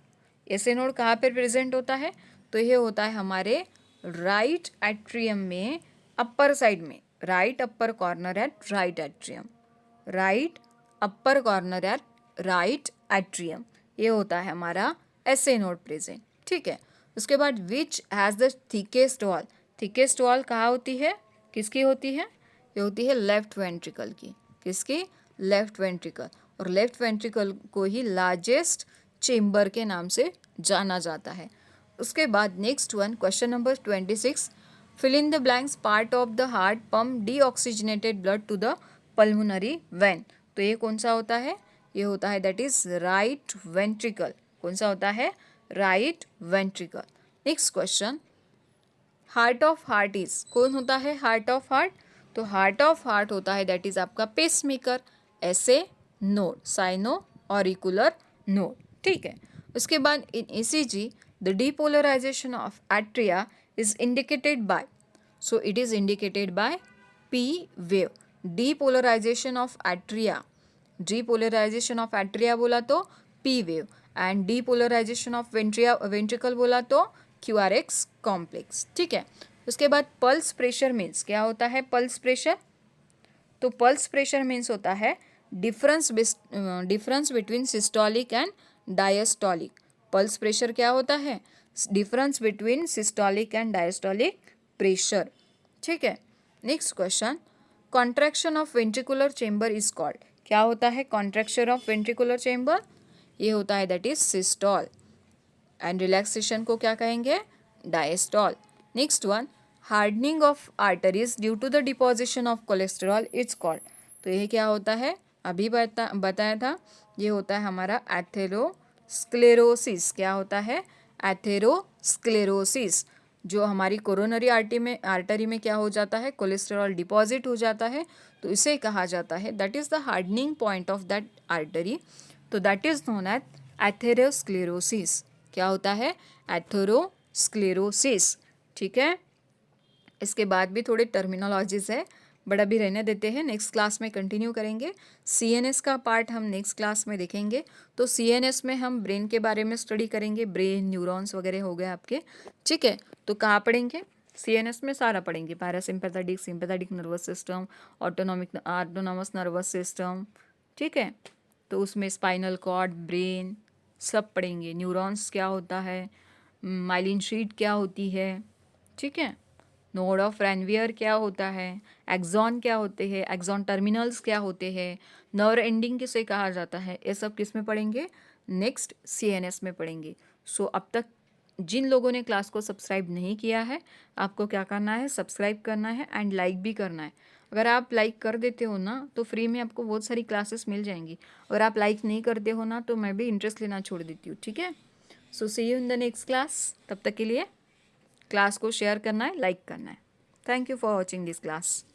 [SPEAKER 1] SA node कहाँ पर प्रेजेंट होता है? तो ये होता है हमारे राइट एट्रियम में, अपर साइड में, right upper corner at right atrium. Right upper corner at right atrium, ये होता है हमारा एसए नोड प्रेजेंट। ठीक है, उसके बाद which has the thickest wall. Thickest wall कहाँ होती है? किसकी होती है? ये होती है लेफ्ट वेंट्रिकल की। किसकी? Left ventricle. और लेफ्ट वेंट्रिकल को ही लार्जेस्ट चेम्बर के नाम से जाना जाता है। उसके बाद next one, question number 26, fill in the blanks, part of the heart pump deoxygenated blood to the pulmonary vein. तो ये कौन सा होता है? ये होता है दैट इज राइट वेंट्रिकल। कौन सा होता है? Right ventricle. Next question, heart of heart is, कौन होता है हार्ट ऑफ हार्ट? तो हार्ट ऑफ हार्ट होता है दैट इज आपका pacemaker, S A node, sino auricular node. ठीक है, उसके बाद in ECG the depolarization of atria is indicated by, so it is indicated by P wave. Depolarization of atria, depolarization of atria बोला तो P wave, and depolarization of ventricle बोला तो क्यूआरएक्स complex. ठीक है, उसके बाद पल्स प्रेशर मीन्स, क्या होता है पल्स प्रेशर? तो पल्स प्रेशर मीन्स होता है difference between systolic and diastolic. Pulse pressure क्या होता है? Difference between systolic and diastolic pressure. ठीक है, next question, contraction of ventricular chamber is called, क्या होता है कॉन्ट्रैक्शन ऑफ वेंट्रिकुलर चेंबर? ये होता है that is systole, and relaxation को क्या कहेंगे? Diastole. Next one, hardening of arteries due to the deposition of cholesterol is called. तो ये क्या होता है? अभी बताया था, ये होता है हमारा एथेरोस्क्लेरोसिस। क्या होता है? एथेरोस्क्लेरोसिस। जो हमारी कोरोनरी आर्टरी में क्या हो जाता है? कोलेस्ट्रॉल डिपॉजिट हो जाता है, तो इसे कहा जाता है that is the hardening point of that artery, तो that is known as atherosclerosis. क्या होता है? एथेरोस्क्लेरोसिस। ठीक है, इसके बाद भी थोड़े टर्मिनोलॉजीज है, बट अभी रहने देते हैं, नेक्स्ट क्लास में कंटिन्यू करेंगे। सीएनएस का पार्ट हम नेक्स्ट क्लास में देखेंगे। तो सीएनएस में हम ब्रेन के बारे में स्टडी करेंगे, ब्रेन न्यूरॉन्स वगैरह हो गए आपके। ठीक है, तो कहाँ पढ़ेंगे? सीएनएस में सारा पढ़ेंगे, parasympathetic, sympathetic nervous system, autonomous nervous system. ठीक है, तो उसमें स्पाइनल कॉर्ड, ब्रेन सब पढ़ेंगे। न्यूरॉन्स क्या होता है, माइलिन शीट क्या होती है, ठीक है, नोड ऑफ रैनवियर क्या होता है, एक्सॉन क्या होते हैं, एक्सॉन टर्मिनल्स क्या होते हैं, नर्व एंडिंग किसे कहा जाता है, ये सब किस में पढ़ेंगे? नेक्स्ट सीएनएस में पढ़ेंगे। सो अब तक जिन लोगों ने क्लास को सब्सक्राइब नहीं किया है, आपको क्या करना है? सब्सक्राइब करना है एंड लाइक भी करना है। अगर आप लाइक कर देते हो ना तो फ्री में आपको बहुत सारी क्लासेस मिल जाएंगी। अगर आप लाइक नहीं करते हो ना तो मैं भी इंटरेस्ट लेना छोड़ देती हूँ। ठीक है, so see you in the next class. तब तक के लिए क्लास को शेयर करना है, लाइक करना है। Thank you for watching this class.